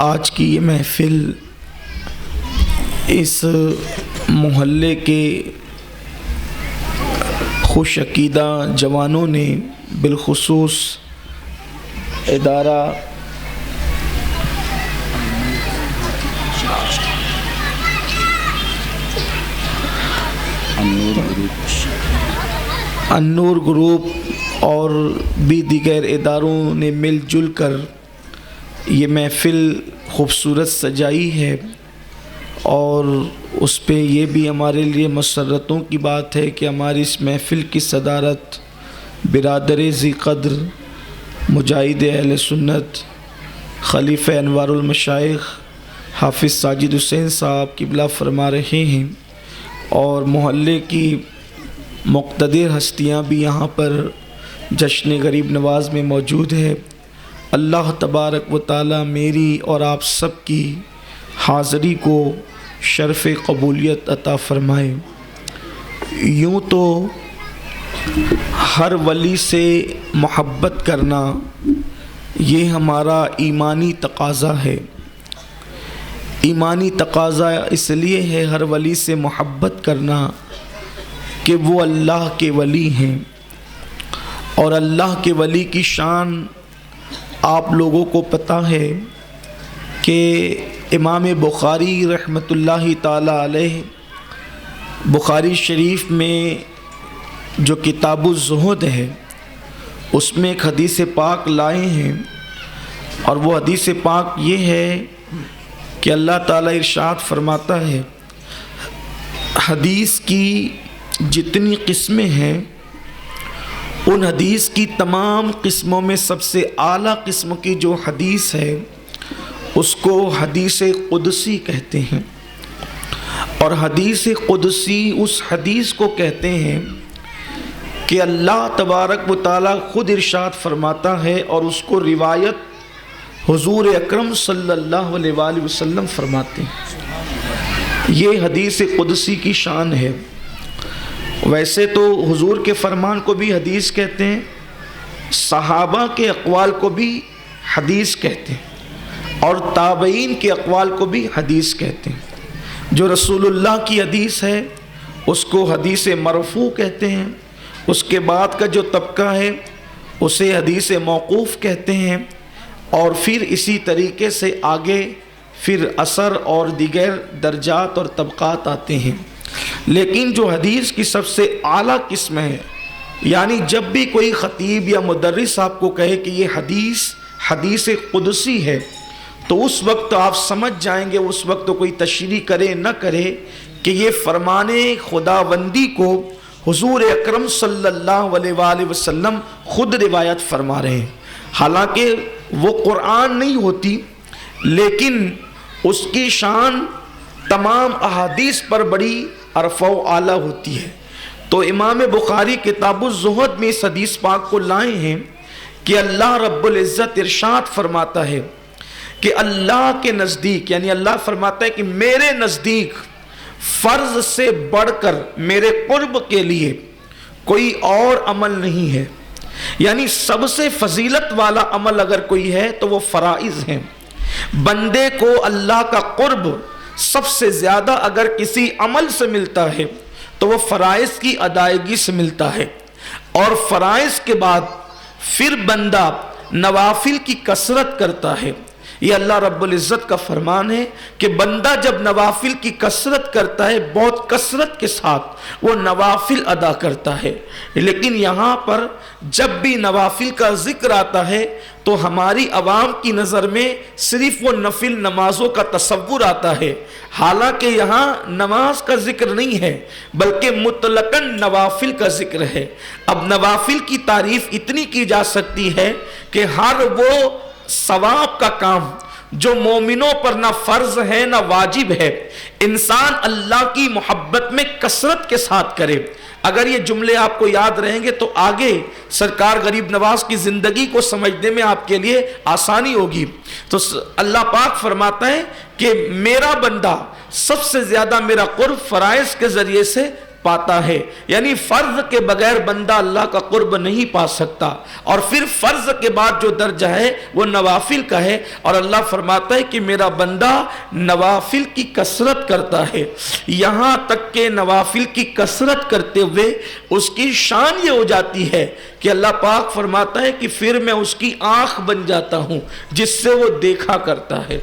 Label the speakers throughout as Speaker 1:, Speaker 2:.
Speaker 1: آج کی یہ محفل اس محلے کے خوش عقیدہ جوانوں نے بالخصوص ادارہ النور گروپ اور بھی دیگر اداروں نے مل جل کر یہ محفل خوبصورت سجائی ہے، اور اس پہ یہ بھی ہمارے لیے مسرتوں کی بات ہے کہ ہماری اس محفل کی صدارت برادر ذی قدر مجاہد اہل سنت خلیفہ انوار المشائخ حافظ ساجد حسین صاحب قبلہ فرما رہے ہیں، اور محلے کی مقتدر ہستیاں بھی یہاں پر جشن غریب نواز میں موجود ہے۔ اللہ تبارک و تعالی میری اور آپ سب کی حاضری کو شرف قبولیت عطا فرمائے۔ یوں تو ہر ولی سے محبت کرنا یہ ہمارا ایمانی تقاضا ہے۔ ایمانی تقاضا اس لیے ہے ہر ولی سے محبت کرنا کہ وہ اللہ کے ولی ہیں، اور اللہ کے ولی کی شان آپ لوگوں کو پتہ ہے کہ امام بخاری رحمۃ اللہ تعالی علیہ بخاری شریف میں جو کتاب الزہد ہے اس میں ایک حدیث پاک لائے ہیں، اور وہ حدیث پاک یہ ہے کہ اللہ تعالیٰ ارشاد فرماتا ہے حدیث کی جتنی قسمیں ہیں ان حدیث کی تمام قسموں میں سب سے اعلیٰ قسم کی جو حدیث ہے اس کو حدیث قدسی کہتے ہیں، اور حدیث قدسی اس حدیث کو کہتے ہیں کہ اللہ تبارک و تعالیٰ خود ارشاد فرماتا ہے اور اس کو روایت حضور اکرم صلی اللہ علیہ وآلہ وسلم فرماتے ہیں۔ یہ حدیث قدسی کی شان ہے۔ ویسے تو حضور کے فرمان کو بھی حدیث کہتے ہیں، صحابہ کے اقوال کو بھی حدیث کہتے ہیں، اور تابعین کے اقوال کو بھی حدیث کہتے ہیں۔ جو رسول اللہ کی حدیث ہے اس کو حدیث مرفوع کہتے ہیں، اس کے بعد کا جو طبقہ ہے اسے حدیث موقوف کہتے ہیں، اور پھر اسی طریقے سے آگے پھر اثر اور دیگر درجات اور طبقات آتے ہیں۔ لیکن جو حدیث کی سب سے اعلیٰ قسم ہے، یعنی جب بھی کوئی خطیب یا مدرس آپ کو کہے کہ یہ حدیث قدسی ہے تو اس وقت آپ سمجھ جائیں گے، اس وقت تو کوئی تشریح کرے نہ کرے کہ یہ فرمان خداوندی کو حضور اکرم صلی اللہ علیہ وآلہ وسلم خود روایت فرما رہے ہیں۔ حالانکہ وہ قرآن نہیں ہوتی، لیکن اس کی شان تمام احادیث پر بڑی عرفہ و اعلیٰ ہوتی ہے۔ تو امام بخاری کتاب الزہد میں اس حدیث پاک کو لائے ہیں کہ اللہ رب العزت ارشاد فرماتا ہے کہ اللہ کے نزدیک، یعنی اللہ فرماتا ہے کہ میرے نزدیک فرض سے بڑھ کر میرے قرب کے لیے کوئی اور عمل نہیں ہے، یعنی سب سے فضیلت والا عمل اگر کوئی ہے تو وہ فرائض ہیں۔ بندے کو اللہ کا قرب سب سے زیادہ اگر کسی عمل سے ملتا ہے تو وہ فرائض کی ادائیگی سے ملتا ہے، اور فرائض کے بعد پھر بندہ نوافل کی کثرت کرتا ہے۔ یہ اللہ رب العزت کا فرمان ہے کہ بندہ جب نوافل کی کثرت کرتا ہے، بہت کثرت کے ساتھ وہ نوافل ادا کرتا ہے۔ لیکن یہاں پر جب بھی نوافل کا ذکر آتا ہے تو ہماری عوام کی نظر میں صرف وہ نفل نمازوں کا تصور آتا ہے، حالانکہ یہاں نماز کا ذکر نہیں ہے بلکہ مطلقاً نوافل کا ذکر ہے۔ اب نوافل کی تعریف اتنی کی جا سکتی ہے کہ ہر وہ ثواب کا کام جو مومنوں پر نہ فرض ہے نہ واجب ہے، انسان اللہ کی محبت میں کثرت کے ساتھ کرے۔ اگر یہ جملے آپ کو یاد رہیں گے تو آگے سرکار غریب نواز کی زندگی کو سمجھنے میں آپ کے لیے آسانی ہوگی۔ تو اللہ پاک فرماتا ہے کہ میرا بندہ سب سے زیادہ میرا قرب فرائض کے ذریعے سے پاتا ہے، یعنی فرض کے بغیر بندہ اللہ کا قرب نہیں پا سکتا، اور پھر فرض کے بعد جو درجہ ہے وہ نوافل کا ہے، اور اللہ فرماتا ہے کہ میرا بندہ نوافل کی کثرت کرتا ہے، یہاں تک کہ نوافل کی کثرت کرتے ہوئے اس کی شان یہ ہو جاتی ہے کہ اللہ پاک فرماتا ہے کہ پھر میں اس کی آنکھ بن جاتا ہوں جس سے وہ دیکھا کرتا ہے،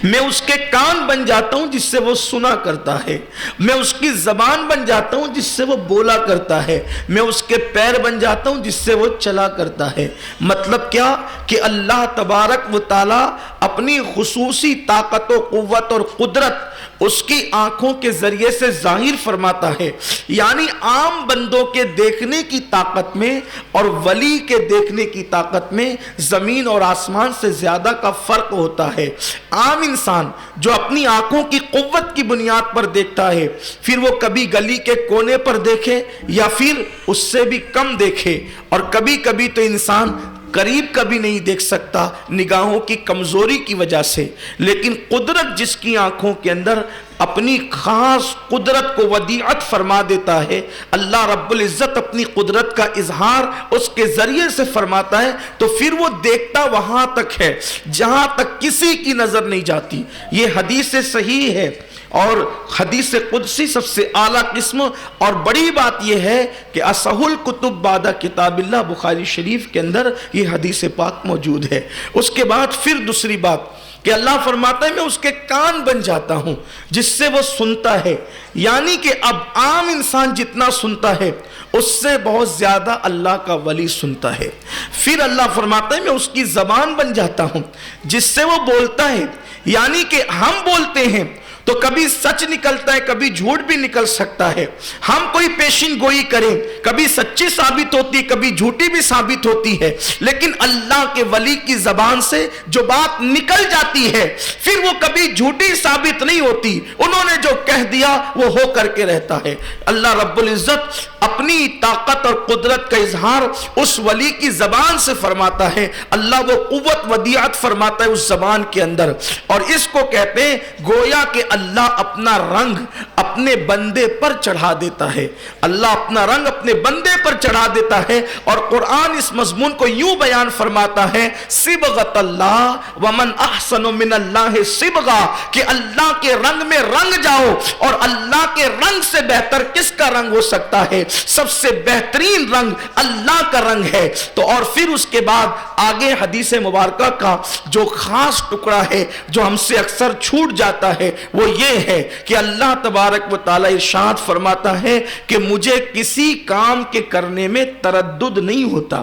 Speaker 1: میں اس کے کان بن جاتا ہوں جس سے وہ سنا کرتا ہے، میں اس کی زبان بن جاتا ہوں جس سے وہ بولا کرتا ہے، میں اس کے پیر بن جاتا ہوں جس سے وہ چلا کرتا ہے۔ مطلب کیا کہ اللہ تبارک و تعالی اپنی خصوصی طاقت و قوت اور قدرت اس کی آنکھوں کے ذریعے سے ظاہر فرماتا ہے، یعنی عام بندوں کے دیکھنے کی طاقت میں اور ولی کے دیکھنے کی طاقت میں زمین اور آسمان سے زیادہ کا فرق ہوتا ہے۔ عام انسان جو اپنی آنکھوں کی قوت کی بنیاد پر دیکھتا ہے، پھر وہ کبھی گلی کے کونے پر دیکھے یا پھر اس سے بھی کم دیکھے، اور کبھی کبھی تو انسان قریب کبھی نہیں دیکھ سکتا نگاہوں کی کمزوری کی وجہ سے، لیکن قدرت جس کی آنکھوں کے اندر اپنی خاص قدرت کو ودیعت فرما دیتا ہے، اللہ رب العزت اپنی قدرت کا اظہار اس کے ذریعے سے فرماتا ہے، تو پھر وہ دیکھتا وہاں تک ہے جہاں تک کسی کی نظر نہیں جاتی۔ یہ حدیث صحیح ہے، اور حدیث قدسی سب سے اعلیٰ قسم، اور بڑی بات یہ ہے کہ اصح الکتب بعد کتاب اللہ، بخاری شریف کے اندر یہ حدیث پاک موجود ہے۔ اس کے بعد پھر دوسری بات کہ اللہ فرماتا ہے میں اس کے کان بن جاتا ہوں جس سے وہ سنتا ہے، یعنی کہ اب عام انسان جتنا سنتا ہے اس سے بہت زیادہ اللہ کا ولی سنتا ہے۔ پھر اللہ فرماتا ہے میں اس کی زبان بن جاتا ہوں جس سے وہ بولتا ہے، یعنی کہ ہم بولتے ہیں تو کبھی سچ نکلتا ہے، کبھی جھوٹ بھی نکل سکتا ہے، ہم کوئی پیشین گوئی کریں کبھی سچی ثابت ہوتی ہے، کبھی جھوٹی بھی ثابت ہوتی ہے، لیکن اللہ کے ولی کی زبان سے جو بات نکل جاتی ہے پھر وہ کبھی جھوٹی ثابت نہیں ہوتی، انہوں نے جو کہہ دیا وہ ہو کر کے رہتا ہے۔ اللہ رب العزت اپنی طاقت اور قدرت کا اظہار اس ولی کی زبان سے فرماتا ہے، اللہ وہ قوت ودیعت فرماتا ہے اس زبان کے اندر، اور اس کو کہتے ہیں گویا کہ اللہ اپنا رنگ اپنے بندے پر چڑھا دیتا ہے، اللہ اپنا رنگ اپنے بندے پر چڑھا دیتا ہے، اور قرآن اس مضمون کو یوں بیان فرماتا ہے صبغۃ اللہ ومن احسن من اللہ صبغہ، کہ اللہ کے رنگ میں رنگ جاؤ، اور اللہ کے رنگ سے بہتر کس کا رنگ ہو سکتا ہے؟ سب سے بہترین رنگ اللہ کا رنگ ہے۔ تو اور پھر اس کے بعد آگے حدیث مبارکہ کا جو خاص ٹکڑا ہے جو ہم سے اکثر چھوٹ جاتا ہے وہ یہ ہے کہ اللہ تبارک و تعالی ارشاد فرماتا ہے کہ مجھے کسی کام کے کرنے میں تردد نہیں ہوتا۔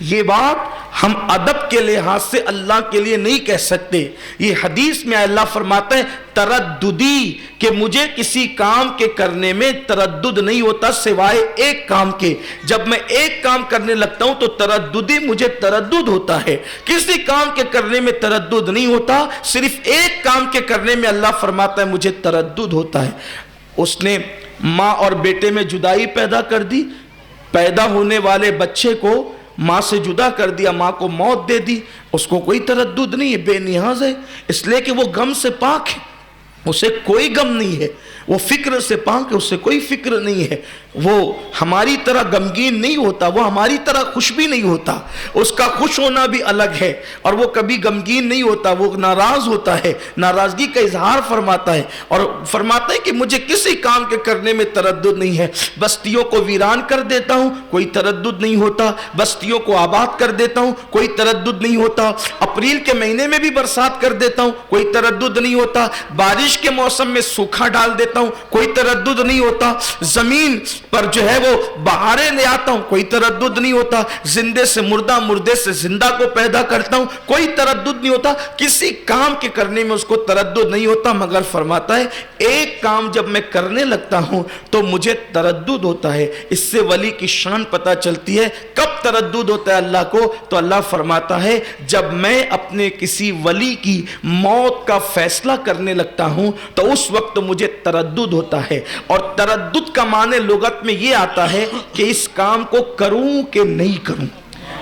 Speaker 1: یہ بات ہم ادب کے لحاظ سے اللہ کے لیے نہیں کہہ سکتے، یہ حدیث میں اللہ فرماتا ہے ترددی، کہ مجھے کسی کام کے کرنے میں تردد نہیں ہوتا سوائے ایک کام کے، جب میں ایک کام کرنے لگتا ہوں تو ترددی مجھے تردد ہوتا ہے، کسی کام کے کرنے میں تردد نہیں ہوتا، صرف ایک کام کے کرنے میں اللہ فرماتا ہے مجھے تردد ہوتا ہے۔ اس نے ماں اور بیٹے میں جدائی پیدا کر دی، پیدا ہونے والے بچے کو ماں سے جدا کر دیا، ماں کو موت دے دی، اس کو کوئی تردد نہیں ہے، بے نیاز ہے، اس لیے کہ وہ غم سے پاک ہے، اسے کوئی غم نہیں ہے، وہ فکر سے پاک ہے، اسے کوئی فکر نہیں ہے، وہ ہماری طرح غمگین نہیں ہوتا، وہ ہماری طرح خوش بھی نہیں ہوتا، اس کا خوش ہونا بھی الگ ہے، اور وہ کبھی غمگین نہیں ہوتا، وہ ناراض ہوتا ہے، ناراضگی کا اظہار فرماتا ہے، اور فرماتا ہے کہ مجھے کسی کام کے کرنے میں تردد نہیں ہے، بستیوں کو ویران کر دیتا ہوں کوئی تردد نہیں ہوتا، بستیوں کو آباد کر دیتا ہوں کوئی تردد نہیں ہوتا، اپریل کے مہینے میں بھی برسات کر دیتا ہوں کوئی تردد نہیں ہوتا، بارش کے موسم میں سوکھا ڈال دیتا ہوں کوئی تردد نہیں ہوتا، زمین پر جو ہے وہ بہاریں لے آتا ہوں کوئی تردد نہیں ہوتا، زندے سے مردہ، مردے سے زندہ کو پیدا کرتا ہوں کوئی تردد نہیں ہوتا، کسی کام کے کرنے میں اس کو تردد نہیں ہوتا، مگر فرماتا ہے ایک کام جب میں کرنے لگتا ہوں تو مجھے تردد ہوتا ہے۔ اس سے ولی کی شان پتہ چلتی ہے، کب تردد ہوتا ہے اللہ کو؟ تو اللہ فرماتا ہے جب میں اپنے کسی ولی کی موت کا فیصلہ کرنے لگتا ہوں تو اس وقت مجھے تردد ہوتا ہے، اور تردد کا معنی لغت میں یہ آتا ہے کہ اس کام کو کروں کہ نہیں کروں،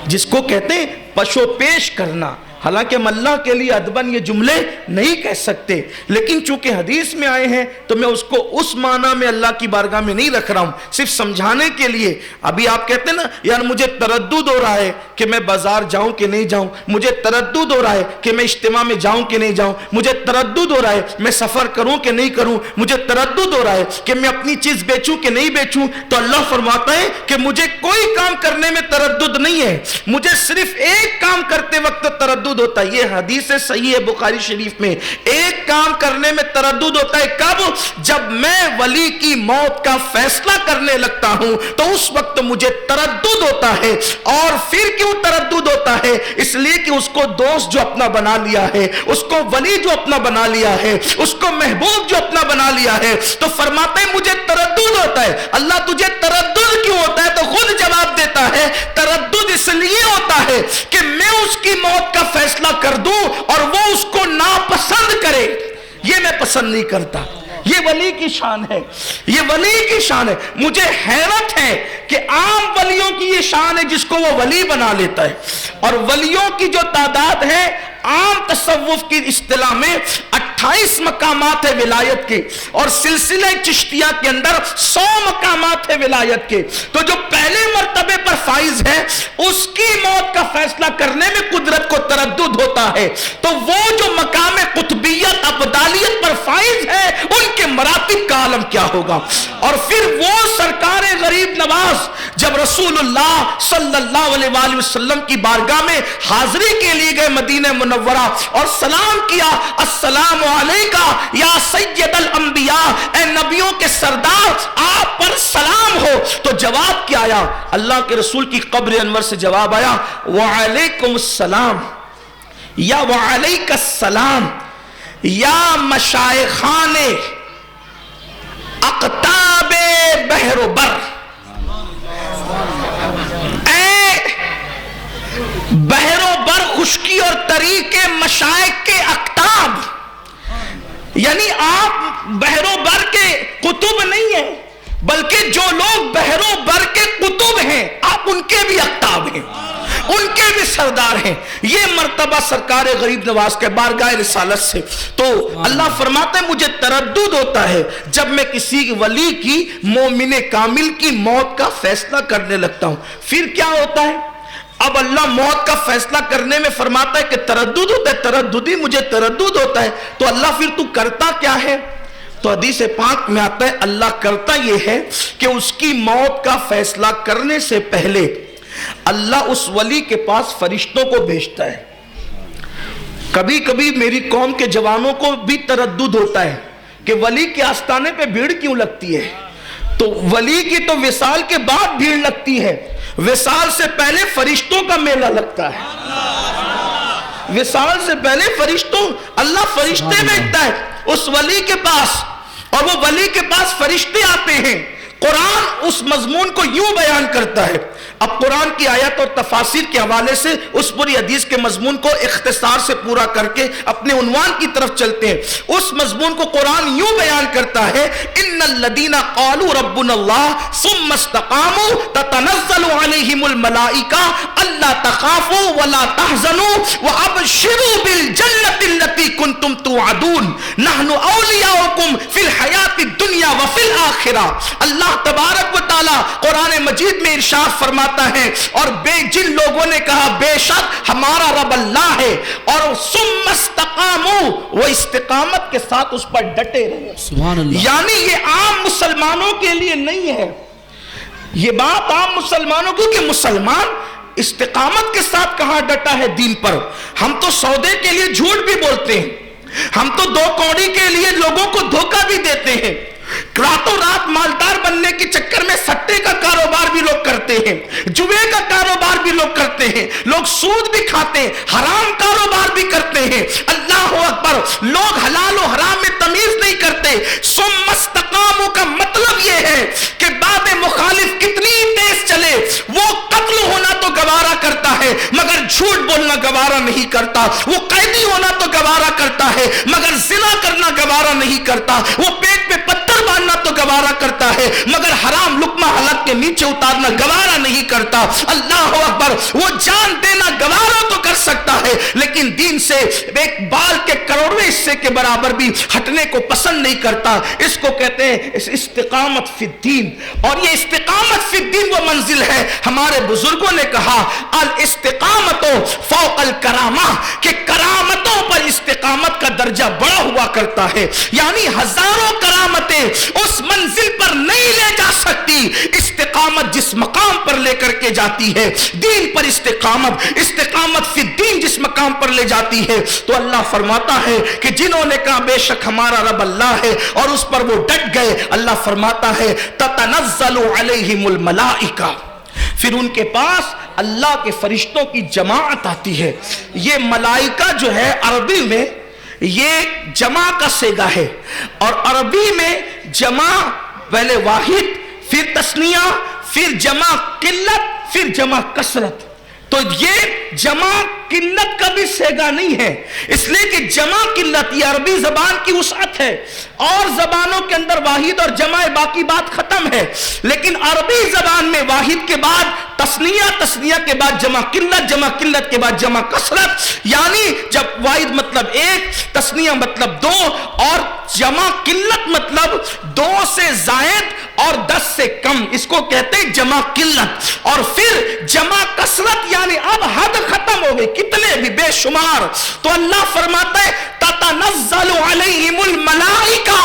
Speaker 1: جس کو کہتے ہیں پشو پیش کرنا، حالانکہ ہم اللہ کے لیے ادبن یہ جملے نہیں کہہ سکتے، لیکن چونکہ حدیث میں آئے ہیں تو میں اس کو اس معنی میں اللہ کی بارگاہ میں نہیں رکھ رہا ہوں، صرف سمجھانے کے لیے۔ ابھی آپ کہتے ہیں نا یار مجھے تردد ہو رہا ہے کہ میں بازار جاؤں کہ نہیں جاؤں، مجھے تردد ہو رہا ہے کہ میں اجتماع میں جاؤں کہ نہیں جاؤں، مجھے تردد ہو رہا ہے میں سفر کروں کہ نہیں کروں، مجھے تردد ہو رہا ہے کہ میں اپنی چیز بیچوں کہ نہیں بیچوں، تو اللہ فرماتا ہے کہ مجھے کوئی کام کرنے میں تردد نہیں ہے، مجھے صرف ایک کام کرتے وقت تردد ہوتا ہے۔ یہ حدیث صحیح ہے بخاری شریف میں، ایک کام کرنے میں تردد ہوتا ہے کب؟ جب میں ولی کی موت کا فیصلہ کرنے لگتا ہوں تو اس وقت مجھے تردد ہوتا ہے۔ اور پھر کیوں تردد ہوتا ہے؟ اس لیے کہ اس کو دوست جو اپنا بنا لیا ہے، اس کو ولی جو اپنا بنا لیا ہے، اس کو محبوب جو اپنا بنا لیا ہے، تو فرماتے ہیں مجھے تردد ہوتا ہے۔ اللہ تجھے تردد کیوں ہوتا ہے؟ تو خود جواب دیتا ہے تردد اس لیے ہوتا ہے کہ میں اس کی موت کا فیصلہ کر دوں اور وہ اس کو ناپسند کرے، یہ میں پسند نہیں کرتا۔ یہ ولی کی شان ہے، یہ ولی کی شان ہے۔ مجھے حیرت ہے کہ عام ولیوں کی یہ شان ہے جس کو وہ ولی بنا لیتا ہے، اور ولیوں کی جو تعداد ہے عام تصوف کی اصطلاح میں 28 مقامات ہے ولایت کے، اور سلسلہ چشتیہ کے اندر 100 مقامات ہے ولایت کے۔ تو جو پہلے مرتبے پر فائز ہے اس کی موت کا فیصلہ کرنے میں قدرت کو تردد ہوتا ہے، تو وہ جو مقام قطبیت ابدالیت پر فائز ہے ان کے مراتب کا عالم کیا ہوگا۔ اور پھر وہ سرکار غریب نواز جب رسول اللہ صلی اللہ علیہ وآلہ وسلم کی بارگاہ میں حاضری کے لیے گئے مدینہ منورہ اور سلام کیا، السلام علیکہ یا سید الانبیاء، اے نبیوں کے سردار آپ پر سلام ہو، تو جواب کیا آیا؟ اللہ کے رسول کی قبر انور سے جواب آیا وعلیکم السلام یا وعلیک السلام یا مشائخان اقطاب بحر و بر، اے بحر و بر خشکی اور تری کے مشائخ کے اقطاب، یعنی آپ بحر و بر کے قطب نہیں ہیں بلکہ جو لوگ بحر و بر کے قطب ہیں آپ ان کے بھی اقطاب ہیں، ان کے بھی سردار ہیں۔ یہ مرتبہ سرکار غریب نواز کے بارگاہ رسالت سے۔ تو اللہ فرماتے ہیں مجھے تردد ہوتا ہے جب میں کسی ولی کی مومن کامل کی موت کا فیصلہ کرنے لگتا ہوں۔ پھر کیا ہوتا ہے؟ اب اللہ موت کا فیصلہ کرنے میں فرماتا ہے کہ تردد ہوتا ہے، ترددی مجھے تردد ہوتا ہے، تو اللہ پھر تو کرتا کیا ہے؟ تو حدیث پاک میں آتا ہے اللہ کرتا یہ ہے کہ اس کی موت کا فیصلہ کرنے سے پہلے اللہ اس ولی کے پاس فرشتوں کو بھیجتا ہے۔ کبھی کبھی میری قوم کے جوانوں کو بھی تردد ہوتا ہے کہ ولی کے آستانے پہ بھیڑ کیوں لگتی ہے؟ تو ولی کی تو وصال کے بعد بھیڑ لگتی ہے، وصال سے پہلے فرشتوں کا میلہ لگتا ہے۔ وصال سے پہلے فرشتوں، اللہ فرشتے بھیجتا ہے اس ولی کے پاس، اور وہ ولی کے پاس فرشتے آتے ہیں۔ قرآن اس مضمون کو یوں بیان کرتا ہے۔ اب قرآن کی آیت اور تفاسیر کے حوالے سے اس پوری حدیث کے مضمون کو اختصار سے پورا کر کے اپنے عنوان کی طرف چلتے ہیں۔ اس مضمون کو قرآن یوں بیان کرتا ہے ان الذین قالوا ربنا اللہ ثم استقاموا تتنزل علیہم الملائکہ الا تخافوا ولا تحزنوا وابشروا بالجنۃ التي کنتم توعدون نحن اولیاؤکم فی الحیاۃ الدنیا وفی الآخرہ۔ اللہ تبارک و تعالی قرآن مجید میں ارشاد فرماتا ہے اور جن لوگوں نے کہا بے شک ہمارا رب اللہ ہے اور ثم استقاموا، وہ استقامت کے ساتھ اس پر ڈٹے رہے، سبحان اللہ، یعنی یہ عام مسلمانوں کے لیے نہیں ہے، یہ بات عام مسلمانوں کو، کہ مسلمان استقامت کے ساتھ کہاں ڈٹا ہے دین پر؟ ہم تو سودے کے لیے جھوٹ بھی بولتے ہیں، ہم تو دو کوڑی کے لیے لوگوں کو دھوکہ بھی دیتے ہیں، راتوں رات مالدار بننے کے چکر میں سٹے کا کاروبار بھی لوگ کرتے ہیں، جوے کا کاروبار بھی لوگ کرتے ہیں، لوگ سود بھی کھاتے ہیں، حرام کاروبار بھی کرتے ہیں۔ اللہ اکبر، لوگ حلال و حرام میں تمیز نہیں کرتے۔ ثم استقاموا کا مطلب یہ ہے کہ باب مخالف کتنی تیز چلے وہ قتل ہونا تو گوارا کرتا ہے مگر جھوٹ بولنا گوارا نہیں کرتا، وہ قیدی ہونا تو گوارا کرتا ہے مگر زنا کرنا گوارا نہیں کرتا، وہ پیٹ پہ پتھر باندھنا تو گوارا کرتا ہے مگر حرام لقمہ حلق کے نیچے اتارنا گوارا نہیں کرتا. اللہ اکبر. وہ جان دینا گوارا تو کر سکتا ہے لیکن دین سے ایک بال کے کروڑویں حصے کے برابر بھی ہٹنے کو پسند نہیں کرتا. اس کو کہتے ہیں استقامت فی الدین. اور یہ استقامت فی الدین وہ منزل ہے. ہمارے بزرگوں نے کہا الاستقامت فوق الکرامہ کہ کرامتوں پر استقامت کا درجہ بڑا ہوا کرتا ہے. یعنی ہزاروں کرامتیں اس منزل پر نہیں لے جا سکتی. استقامت جس مقام پر لے کر کے جاتی ہے دین پر استقامت فی الدین جس مقام پر لے جاتی ہے تو اللہ فرماتا ہے کہ جنہوں نے کہا بے شک ہمارا رب اللہ ہے اور اس پر وہ ڈٹ گئے, اللہ فرماتا ہے تتنزل علیہم الملائکہ, پھر ان کے پاس اللہ کے فرشتوں کی جماعت آتی ہے. یہ ملائکہ جو ہے عربی میں یہ جمع کا صیغہ ہے اور عربی میں جمع پہلے واحد پھر تثنیہ پھر جمع قلت پھر جمع کثرت. تو یہ جمع قلت کا بھی صیغہ نہیں ہے اس لیے کہ جمع قلت یہ عربی زبان کی وسعت ہے اور زبانوں کے اندر واحد اور جمع باقی بات ختم ہے. لیکن عربی زبان میں واحد کے بعد تثنیہ, تثنیہ کے بعد جمع قلت کے بعد جمع کثرت. یعنی جب واحد مطلب ایک, تثنیہ مطلب دو اور جمع قلت مطلب دو سے زائد اور 10 سے کم, اس کو کہتے ہیں جمع قلت. اور پھر جمع کثرت یعنی اب حد ختم ہو گئی, کتنے بھی بے شمار. تو اللہ فرماتا ہے تتنزل علیہم الملائکہ,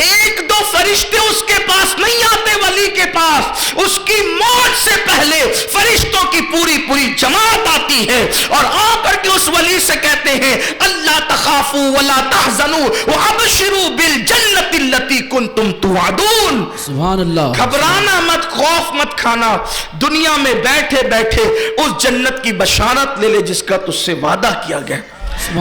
Speaker 1: ایک دو فرشتے اس کے پاس نہیں آتے ولی کے پاس, اس کی موت سے پہلے فرشتوں کی پوری جماعت آتی ہے اور آ کر کے اس ولی سے کہتے ہیں اللہ تخافوا ولا تحزنوا وابشروا بالجنۃ التي كنتم توعدون. سبحان اللہ. گھبرانا مت, خوف مت کھانا, دنیا میں بیٹھے بیٹھے اس جنت کی بشارت لے لے جس کا تجھ سے وعدہ کیا گیا.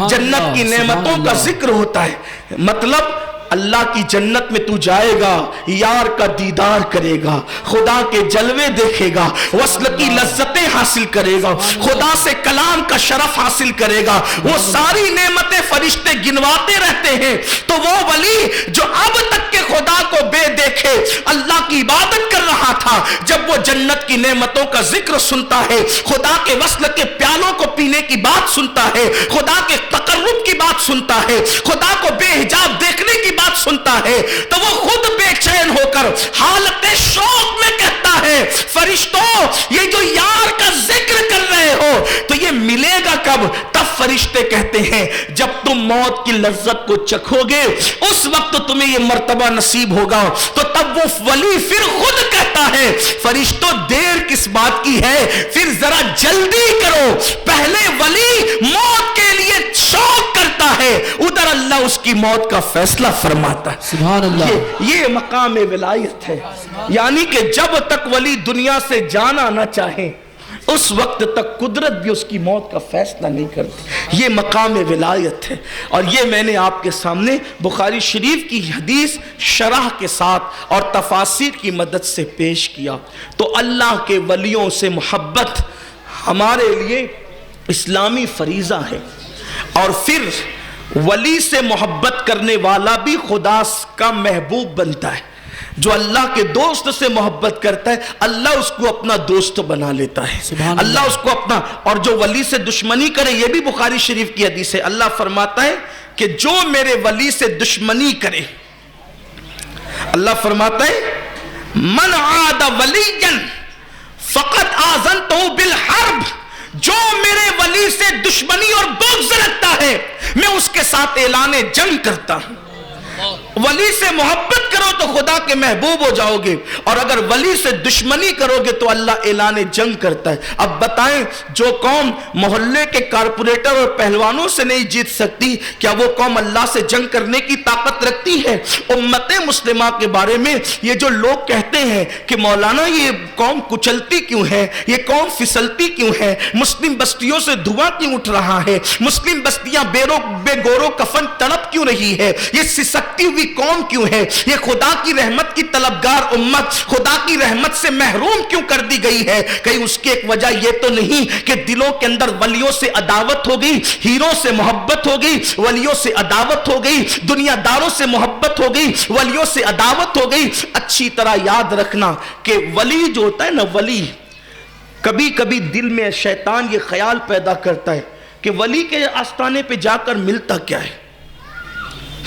Speaker 1: جنت کی نعمتوں کا ذکر ہوتا ہے, مطلب اللہ کی جنت میں تو جائے گا, یار کا دیدار کرے گا, خدا کے جلوے دیکھے گا, وصل کی لذتیں حاصل کرے گا, خدا سے کلام کا شرف حاصل کرے گا. وہ ساری نعمتیں فرشتے گنواتے رہتے ہیں. تو وہ ولی جو اب تک کے خدا کو بے دیکھے اللہ کی عبادت کر رہا تھا, جب وہ جنت کی نعمتوں کا ذکر سنتا ہے, خدا کے وصل کے پیالوں کو پینے کی بات سنتا ہے, خدا کے تقرب کی بات سنتا ہے, خدا کو بے حجاب دیکھنے کی بات سنتا ہے, تو وہ خود بے چین ہو کر حالت شوق میں کہتا ہے فرشتوں یہ جو یار کا ذکر کر رہے ہو تو یہ ملے گا کب؟ تب فرشتے کہتے ہیں جب تم موت کی لذت کو چکھو گے اس وقت تمہیں یہ مرتبہ نصیب ہوگا. تو تب وہ ولی پھر خود کہتا ہے فرشتوں دیر کس بات کی ہے, پھر ذرا جلدی کرو. پہلے ولی موت کے لیے شوق کرتا ہے, ادھر اللہ اس کی موت کا فیصلہ فرماتا ہے. سبحان اللہ. یہ مقام ولایت ہے. یعنی کہ جب تک ولی دنیا سے جانا نہ چاہے اس وقت تک قدرت بھی اس کی موت کا فیصلہ نہیں کرتی. یہ مقام ولایت ہے. اور یہ میں نے آپ کے سامنے بخاری شریف کی حدیث شرح کے ساتھ اور تفاسیر کی مدد سے پیش کیا. تو اللہ کے ولیوں سے محبت ہمارے لیے اسلامی فریضہ ہے. اور پھر ولی سے محبت کرنے والا بھی خدا کا محبوب بنتا ہے. جو اللہ کے دوست سے محبت کرتا ہے اللہ اس کو اپنا دوست بنا لیتا ہے. اللہ اس کو اپنا. اور جو ولی سے دشمنی کرے, یہ بھی بخاری شریف کی حدیث ہے, اللہ فرماتا ہے کہ جو میرے ولی سے دشمنی کرے, اللہ فرماتا ہے من عاد ولیا فقد آذنتہ بالحرب, جو میرے ولی سے دشمنی اور بغض رکھتا ہے میں اس کے ساتھ اعلان جنگ کرتا ہوں. ولی سے محبت کرو تو خدا کے محبوب ہو جاؤ گے, اور اگر ولی سے دشمنی کرو گے تو اللہ اعلان جنگ کرتا ہے. اب بتائیں جو قوم محلے کے کارپوریٹر اور پہلوانوں سے نہیں جیت سکتی, کیا وہ قوم اللہ سے جنگ کرنے کی طاقت رکھتی ہے؟ امت مسلمہ کے بارے میں یہ جو لوگ کہتے ہیں کہ مولانا یہ قوم کچلتی کیوں ہے, یہ قوم پھسلتی کیوں ہے, مسلم بستیوں سے دھواں کیوں اٹھ رہا ہے, مسلم بستیاں بے گورو کفن تڑپ کیوں رہی ہے, یہ سسکتی ہوئی قوم کیوں ہے, یہ خدا کی رحمت کی طلبگار امت خدا کی رحمت سے محروم کیوں کر دی گئی ہے؟ کہیں اس کی ایک وجہ یہ تو نہیں کہ دلوں کے اندر ولیوں سے عداوت ہو گئی، ہیروں سے محبت ہو گئی، ولیوں سے عداوت ہو گئی، دنیا داروں سے محبت ہو گئی، ولیوں سے عداوت ہو گئی۔ اچھی طرح یاد رکھنا کہ ولی جو ہوتا ہے نا، ولی کبھی کبھی دل میں شیطان یہ خیال پیدا کرتا ہے کہ ولی کے آستانے پہ جا کر ملتا کیا ہے؟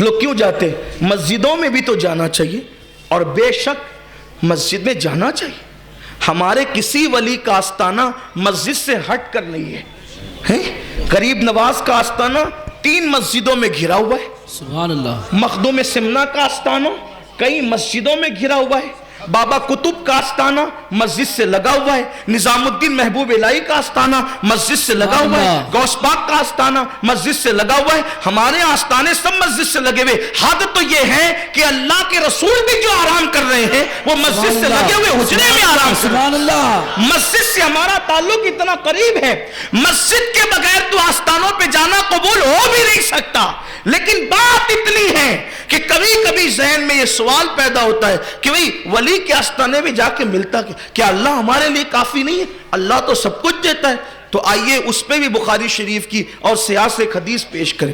Speaker 1: لوگ کیوں جاتے ہیں؟ مسجدوں میں بھی تو جانا چاہیے، اور بے شک مسجد میں جانا چاہیے۔ ہمارے کسی ولی کا آستانہ مسجد سے ہٹ کر نہیں ہے۔ غریب نواز کا آستانہ 3 مسجدوں میں گھرا ہوا ہے،
Speaker 2: سبحان اللہ۔
Speaker 1: مخدوم سمنا کا آستانہ کئی مسجدوں میں گھرا ہوا ہے، بابا قطب کا آستانہ مسجد سے لگا ہوا ہے، نظام الدین محبوب الہی کا آستانہ مسجد سے لگا ہوا ہے، غوث پاک کا آستانہ مسجد سے لگا ہوا ہے۔ ہمارے آستانے سب مسجد سے لگے ہوئے۔ حد تو یہ ہے کہ اللہ کے رسول بھی جو آرام کر رہے ہیں وہ مسجد سے لگے ہوئے حجرے میں آرام کر رہے ہیں۔ مسجد سے ہمارا تعلق اتنا قریب ہے، مسجد کے بغیر تو آستانوں پہ جانا قبول ہو بھی نہیں سکتا۔ لیکن بات اتنی ہے کہ کبھی کبھی ذہن میں یہ سوال پیدا ہوتا ہے کہ بھئی ولی کے آستانے میں جا کے ملتا کیا اللہ ہمارے لیے کافی نہیں ہے؟ اللہ تو سب کچھ دیتا ہے۔ تو آئیے اس پہ بھی بخاری شریف کی اور سیاہ سے ایک حدیث پیش کریں۔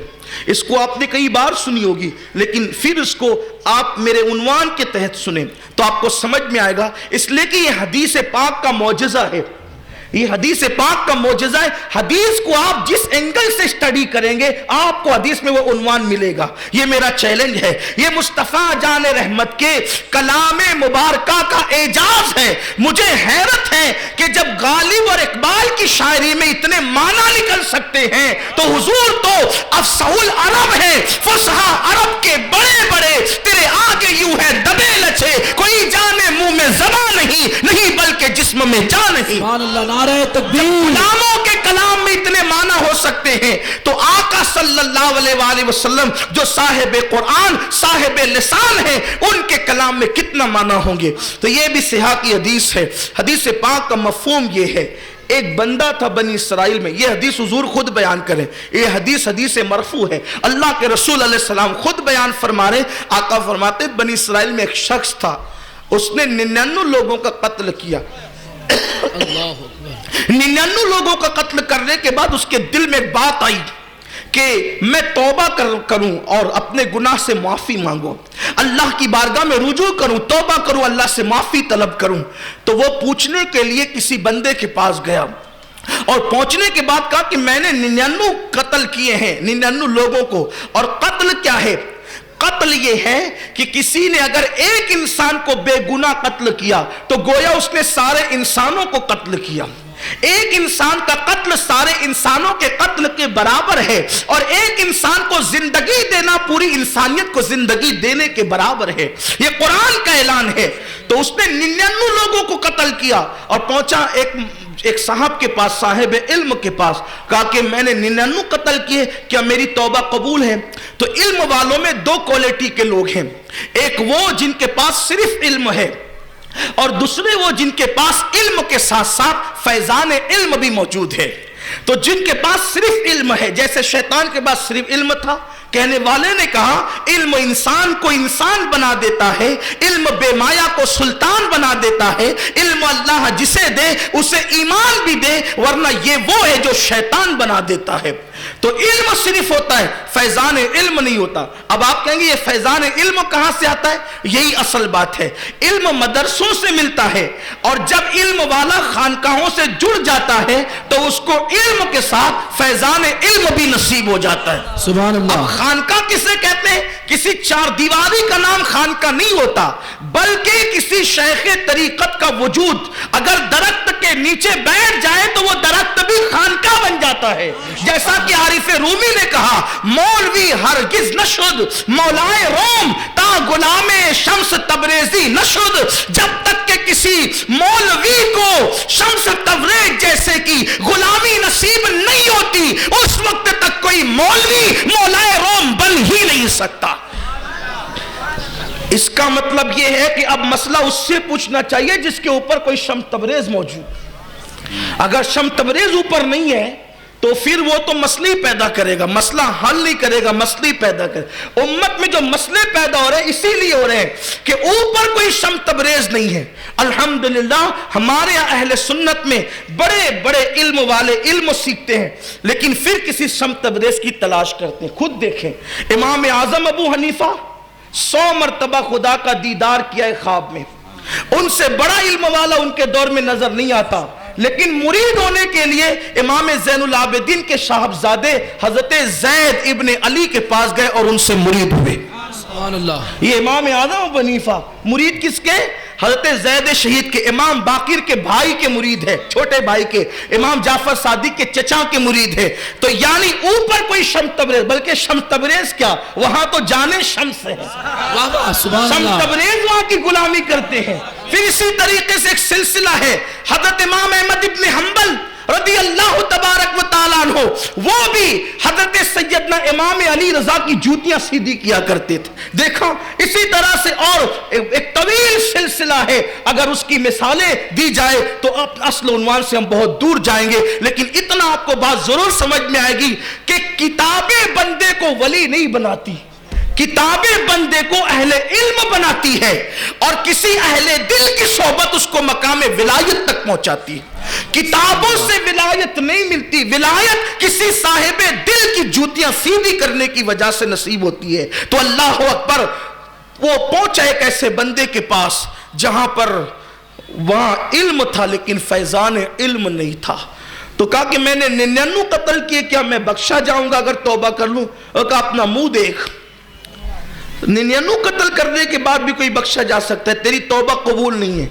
Speaker 1: اس کو آپ نے کئی بار سنی ہوگی، لیکن پھر اس کو آپ میرے عنوان کے تحت سنیں تو آپ کو سمجھ میں آئے گا، اس لیے کہ یہ حدیث پاک کا معجزہ ہے۔ یہ حدیث پاک کا معجزہ ہے۔ حدیث کو آپ جس اینگل سے اسٹڈی کریں گے آپ کو حدیث میں وہ عنوان ملے گا۔ یہ میرا چیلنج ہے، یہ مصطفیٰ جان رحمت کے کلام مبارکہ کا اعجاز ہے۔ مجھے حیرت ہے کہ جب غالب اور اقبال کی شاعری میں اتنے معنی نکل سکتے ہیں تو حضور تو افصح العرب ہے، فصحا عرب کے بڑے بڑے، تیرے آگے یوں ہے دبے لچے، کوئی جانے منہ میں زبان نہیں بلکہ جسم میں جان نہیں۔
Speaker 2: سبحان اللہ، نعرہ تکبیر۔
Speaker 1: غلاموں کے کلام میں اتنے معنی ہو سکتے ہیں تو آقا صلی اللہ علیہ وآلہ وسلم جو صاحب قرآن صاحب لسان ہیں ان کے کلام میں کتنا معنی ہوں گے؟ تو یہ بھی صحیح کی حدیث ہے۔ حدیث پاک کا مفہوم یہ ہے، ایک بندہ تھا بنی اسرائیل میں، یہ حدیث حضور خود بیان کریں، یہ حدیث مرفوع ہے، اللہ کے رسول علیہ السلام خود بیان فرما رہے۔ آقا فرماتے بنی اسرائیل میں ایک شخص تھا، اس نے 99 لوگوں کا قتل کیا۔ 99 لوگوں کا قتل کرنے کے بعد اس کے دل میں بات آئی کہ میں توبہ کروں اور اپنے گناہ سے معافی مانگوں، اللہ کی بارگاہ میں رجوع کروں، توبہ کروں، اللہ سے معافی طلب کروں۔ تو وہ پوچھنے کے لیے کسی بندے کے پاس گیا اور پہنچنے کے بعد کہا کہ میں نے 99 قتل کیے ہیں 99 لوگوں کو۔ اور قتل کیا ہے؟ قتل یہ ہے کہ کسی نے اگر ایک انسان کو بے گناہ قتل کیا تو گویا اس نے سارے انسانوں کو قتل کیا۔ ایک انسان کا قتل سارے انسانوں کے قتل کے برابر ہے، اور ایک انسان کو زندگی دینا پوری انسانیت کو زندگی دینے کے برابر ہے۔ یہ قرآن کا اعلان ہے۔ تو اس نے 99 لوگوں کو قتل کیا اور پہنچا ایک صاحب کے پاس، صاحب علم کے پاس، کہا کہ میں نے 99 قتل کیے، کیا میری توبہ قبول ہے؟ تو علم والوں میں 2 کوالٹی کے لوگ ہیں، ایک وہ جن کے پاس صرف علم ہے اور دوسرے وہ جن کے پاس علم کے ساتھ ساتھ فیضان علم بھی موجود ہے۔ تو جن کے پاس صرف علم ہے، جیسے شیطان کے پاس صرف علم تھا، کہنے والے نے کہا علم انسان کو انسان بنا دیتا ہے، علم بے مایا کو سلطان بنا دیتا ہے، علم اللہ جسے دے اسے ایمان بھی دے، ورنہ یہ وہ ہے جو شیطان بنا دیتا ہے۔ تو علم صرف ہوتا ہے، فیضان علم نہیں ہوتا۔ اب آپ کہیں گے یہ فیضان علم کہاں سے آتا ہے؟ یہی اصل بات ہے، علم مدرسوں سے ملتا ہے، اور جب علم والا خانقاہوں سے جڑ جاتا ہے تو اس کو علم کے ساتھ فیضان علم بھی نصیب ہو جاتا ہے۔
Speaker 2: سبحان اللہ۔
Speaker 1: اب خانقاہ کسے کہتے ہیں؟ کسی 4 دیواری کا نام خانقاہ نہیں ہوتا، بلکہ کسی شیخ طریقت کا وجود اگر درخت کے نیچے بیٹھ جائے تو وہ درخت بھی خانقاہ بن جاتا ہے۔ جیسا کہ عارف رومی نے کہا مولوی ہرگز نشد مولائے روم تا غلام شمس تبریزی نشد، جب تک کہ کسی مولوی کو شمس تبریز جیسے کی غلامی نصیب نہیں ہوتی اس وقت تک کوئی مولوی مولائے روم بن ہی نہیں سکتا۔ اس کا مطلب یہ ہے کہ اب مسئلہ اس سے پوچھنا چاہیے جس کے اوپر کوئی شمس تبریز موجود۔ اگر شمس تبریز اوپر نہیں ہے تو پھر وہ تو مسئلے پیدا کرے گا، مسئلہ حل نہیں کرے گا، مسئلے پیدا کرے۔ امت میں جو مسئلے پیدا ہو رہے ہیں اسی لیے ہو رہے ہیں کہ اوپر کوئی شمع تبریز نہیں ہے۔ الحمدللہ ہمارے اہل سنت میں بڑے بڑے علم والے علم سیکھتے ہیں، لیکن پھر کسی شمع تبریز کی تلاش کرتے ہیں۔ خود دیکھیں امام اعظم ابو حنیفہ 100 مرتبہ خدا کا دیدار کیا ہے خواب میں، ان سے بڑا علم والا ان کے دور میں نظر نہیں آتا، لیکن مرید ہونے کے لیے امام زین العابدین کے صاحبزادے حضرت زید ابن علی کے پاس گئے اور ان سے مرید ہوئے۔
Speaker 2: سبحان اللہ۔
Speaker 1: یہ امام اعظم ابو حنیفہ مرید کس کے؟ حضرت زید شہید کے، امام باقر کے بھائی کے مرید ہے، چھوٹے بھائی کے، امام جعفر صادق کے چچا کے مرید ہے۔ تو یعنی اوپر کوئی شمع تبریز، بلکہ شمع تبریز کیا، وہاں تو جانے شمس ہے،
Speaker 2: واہ واہ سبحان
Speaker 1: شمع
Speaker 2: اللہ۔
Speaker 1: تبریز وہاں کی غلامی کرتے ہیں۔ پھر اسی طریقے سے ایک سلسلہ ہے، حضرت امام احمد ابن حنبل رضی اللہ تبارک و تعالیٰ عنہ، وہ بھی حضرت سیدنا امام علی رضا کی جوتیاں سیدھی کیا کرتے تھے۔ دیکھو اسی طرح سے اور ایک طویل سلسلہ ہے، اگر اس کی مثالیں دی جائے تو اصل عنوان سے ہم بہت دور جائیں گے، لیکن اتنا آپ کو بات ضرور سمجھ میں آئے گی کہ کتابیں بندے کو ولی نہیں بناتی، کتابیں بندے کو اہل علم بناتی ہے، اور کسی اہل دل کی صحبت اس کو مقام ولایت تک پہنچاتی ہے۔ کتابوں سے ولایت نہیں ملتی، ولایت کسی صاحب دل کی جوتیاں سیدھی کرنے کی وجہ سے نصیب ہوتی ہے۔ تو اللہ اکبر، وہ پہنچا ایک ایسے بندے کے پاس جہاں پر وہاں علم تھا لیکن فیضان علم نہیں تھا۔ تو کہا کہ میں نے 99 قتل کیے، کیا میں بخشا جاؤں گا اگر توبہ کر لوں؟ اور کہا اپنا منہ دیکھ، 99 قتل کرنے کے بعد بھی کوئی بخشا جا سکتا ہے، تیری توبہ قبول نہیں ہے،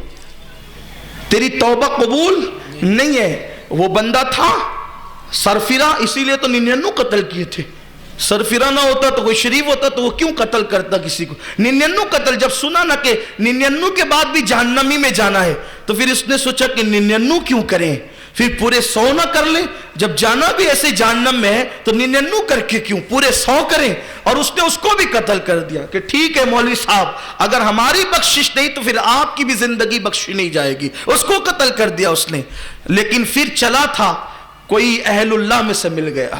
Speaker 1: تیری توبہ قبول نہیں ہے۔ وہ بندہ تھا سرفرا، اسی لیے تو 99 قتل کیے تھے۔ سرفرا نہ ہوتا تو کوئی شریف ہوتا تو وہ کیوں قتل کرتا کسی کو؟ 99 قتل، جب سنا نہ کہ 99 کے بعد بھی جہنمی میں جانا ہے تو پھر اس نے سوچا کہ 99 کیوں کریں، پھر پورے 100 نہ کر لیں، جب جانا بھی ایسے جہنم میں ہے تو 99 کر کے کیوں، پورے 100 کریں۔ اور اس نے اس کو بھی قتل کر دیا کہ ٹھیک ہے مولوی صاحب، اگر ہماری بخشش نہیں تو پھر آپ کی بھی زندگی بخشی نہیں جائے گی، اس کو قتل کر دیا اس نے۔ لیکن پھر چلا تھا، کوئی اہل اللہ میں سے مل گیا،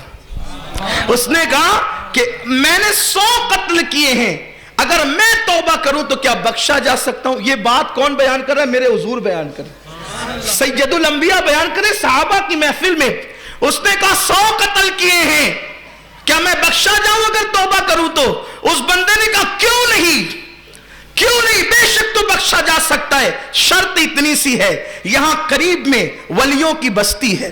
Speaker 1: اس نے کہا کہ میں نے 100 قتل کیے ہیں، اگر میں توبہ کروں تو کیا بخشا جا سکتا ہوں؟ یہ بات کون بیان کر رہا ہے؟ میرے حضور بیان کر رہے ہیں، سید الانبیاء بیان کرے صحابہ کی محفل میں۔ اس نے کہا 100 قتل کیے ہیں، کیا میں بخشا جاؤں اگر توبہ کروں تو؟ اس بندے نے کہا کیوں نہیں، کیوں نہیں، بے شک تو بخشا جا سکتا ہے، شرط اتنی سی ہے، یہاں قریب میں ولیوں کی بستی ہے،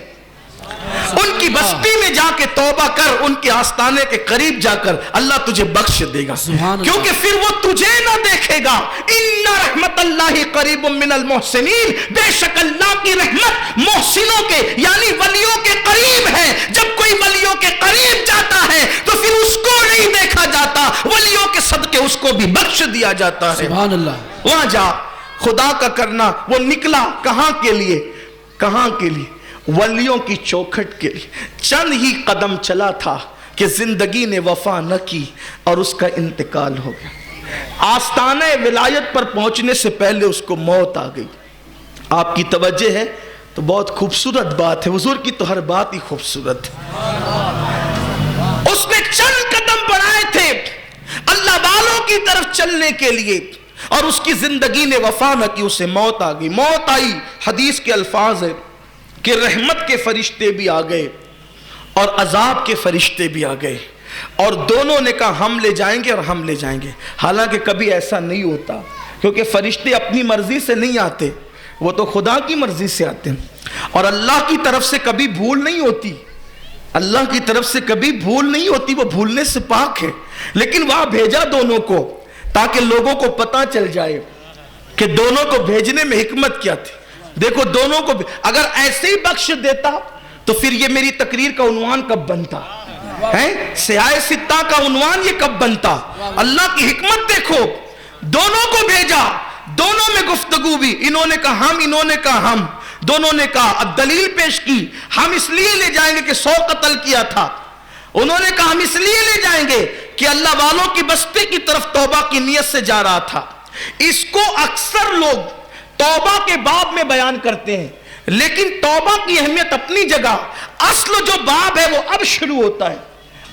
Speaker 1: ان کی بستی میں جا کے توبہ کر، ان کے آستانے کے قریب جا کر، اللہ تجھے بخش دے گا، کیونکہ پھر وہ تجھے نہ دیکھے گا۔ ان رحمت اللہ قریب من المحسنین، بے شک اللہ کی رحمت محسنوں کے یعنی ولیوں کے قریب ہے۔ جب کوئی ولیوں کے قریب جاتا ہے تو پھر اس کو نہیں دیکھا جاتا، ولیوں کے صدقے اس کو بھی بخش دیا جاتا ہے۔
Speaker 2: سبحان اللہ۔
Speaker 1: وہاں جا خدا کا کرنا، وہ نکلا کہاں کے لیے؟ کہاں کے لیے؟ ولیوں کی چوکھٹ کے لیے۔ چند ہی قدم چلا تھا کہ زندگی نے وفا نہ کی اور اس کا انتقال ہو گیا۔ آستانہ ولایت پر پہنچنے سے پہلے اس کو موت آ گئی۔ آپ کی توجہ ہے تو بہت خوبصورت بات ہے، حضور کی تو ہر بات ہی خوبصورت ہے۔ اس نے چند قدم بڑھائے تھے اللہ والوں کی طرف چلنے کے لیے، اور اس کی زندگی نے وفا نہ کی، اسے موت آ گئی۔ موت آئی، حدیث کے الفاظ ہے کہ رحمت کے فرشتے بھی آ گئے اور عذاب کے فرشتے بھی آ گئے، اور دونوں نے کہا ہم لے جائیں گے اور ہم لے جائیں گے۔ حالانکہ کبھی ایسا نہیں ہوتا، کیونکہ فرشتے اپنی مرضی سے نہیں آتے، وہ تو خدا کی مرضی سے آتے ہیں، اور اللہ کی طرف سے کبھی بھول نہیں ہوتی، اللہ کی طرف سے کبھی بھول نہیں ہوتی، وہ بھولنے سے پاک ہے۔ لیکن وہاں بھیجا دونوں کو تاکہ لوگوں کو پتہ چل جائے کہ دونوں کو بھیجنے میں حکمت کیا تھی۔ دیکھو دونوں کو اگر ایسے ہی بخش دیتا تو پھر یہ میری تقریر کا عنوان کب بنتا ہے؟ سیاہ ستہ کا عنوان یہ کب بنتا؟ اللہ کی حکمت دیکھو، دونوں کو بھیجا، دونوں میں گفتگو بھی، انہوں نے کہا ہم، انہوں نے کہا ہم، دونوں نے کہا دلیل پیش کی، ہم اس لیے لے جائیں گے کہ 100 قتل کیا تھا، انہوں نے کہا ہم اس لیے لے جائیں گے کہ اللہ والوں کی بستی کی طرف توبہ کی نیت سے جا رہا تھا۔ اس کو اکثر لوگ توبہ کے باب میں بیان کرتے ہیں، لیکن توبہ کی اہمیت اپنی جگہ. اصل جو باب ہے وہ اب شروع ہوتا ہے.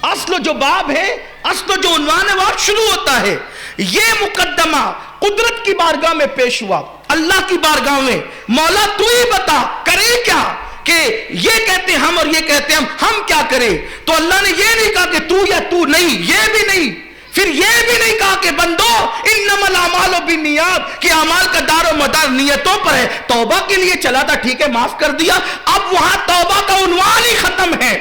Speaker 1: اصل جو باب ہے، اصل جو عنوان ہے وہ اب شروع ہوتا ہے. یہ مقدمہ قدرت کی بارگاہ میں پیش ہوا، اللہ کی بارگاہ میں. مولا تو ہی بتا کرے کیا، کہ یہ کہتے ہیں ہم اور یہ کہتے ہیں ہم کیا کریں. تو اللہ نے یہ نہیں کہا کہ تو یا تو نہیں، یہ بھی نہیں. پھر یہ بھی نہیں کہا کہ بندو انما الاعمال بالنیات، کہ اعمال کا دار و مدار نیتوں پر ہے. توبہ کے لیے چلا تھا، ٹھیک ہے معاف کر دیا. اب وہاں توبہ کا عنوان ہی ختم ہے،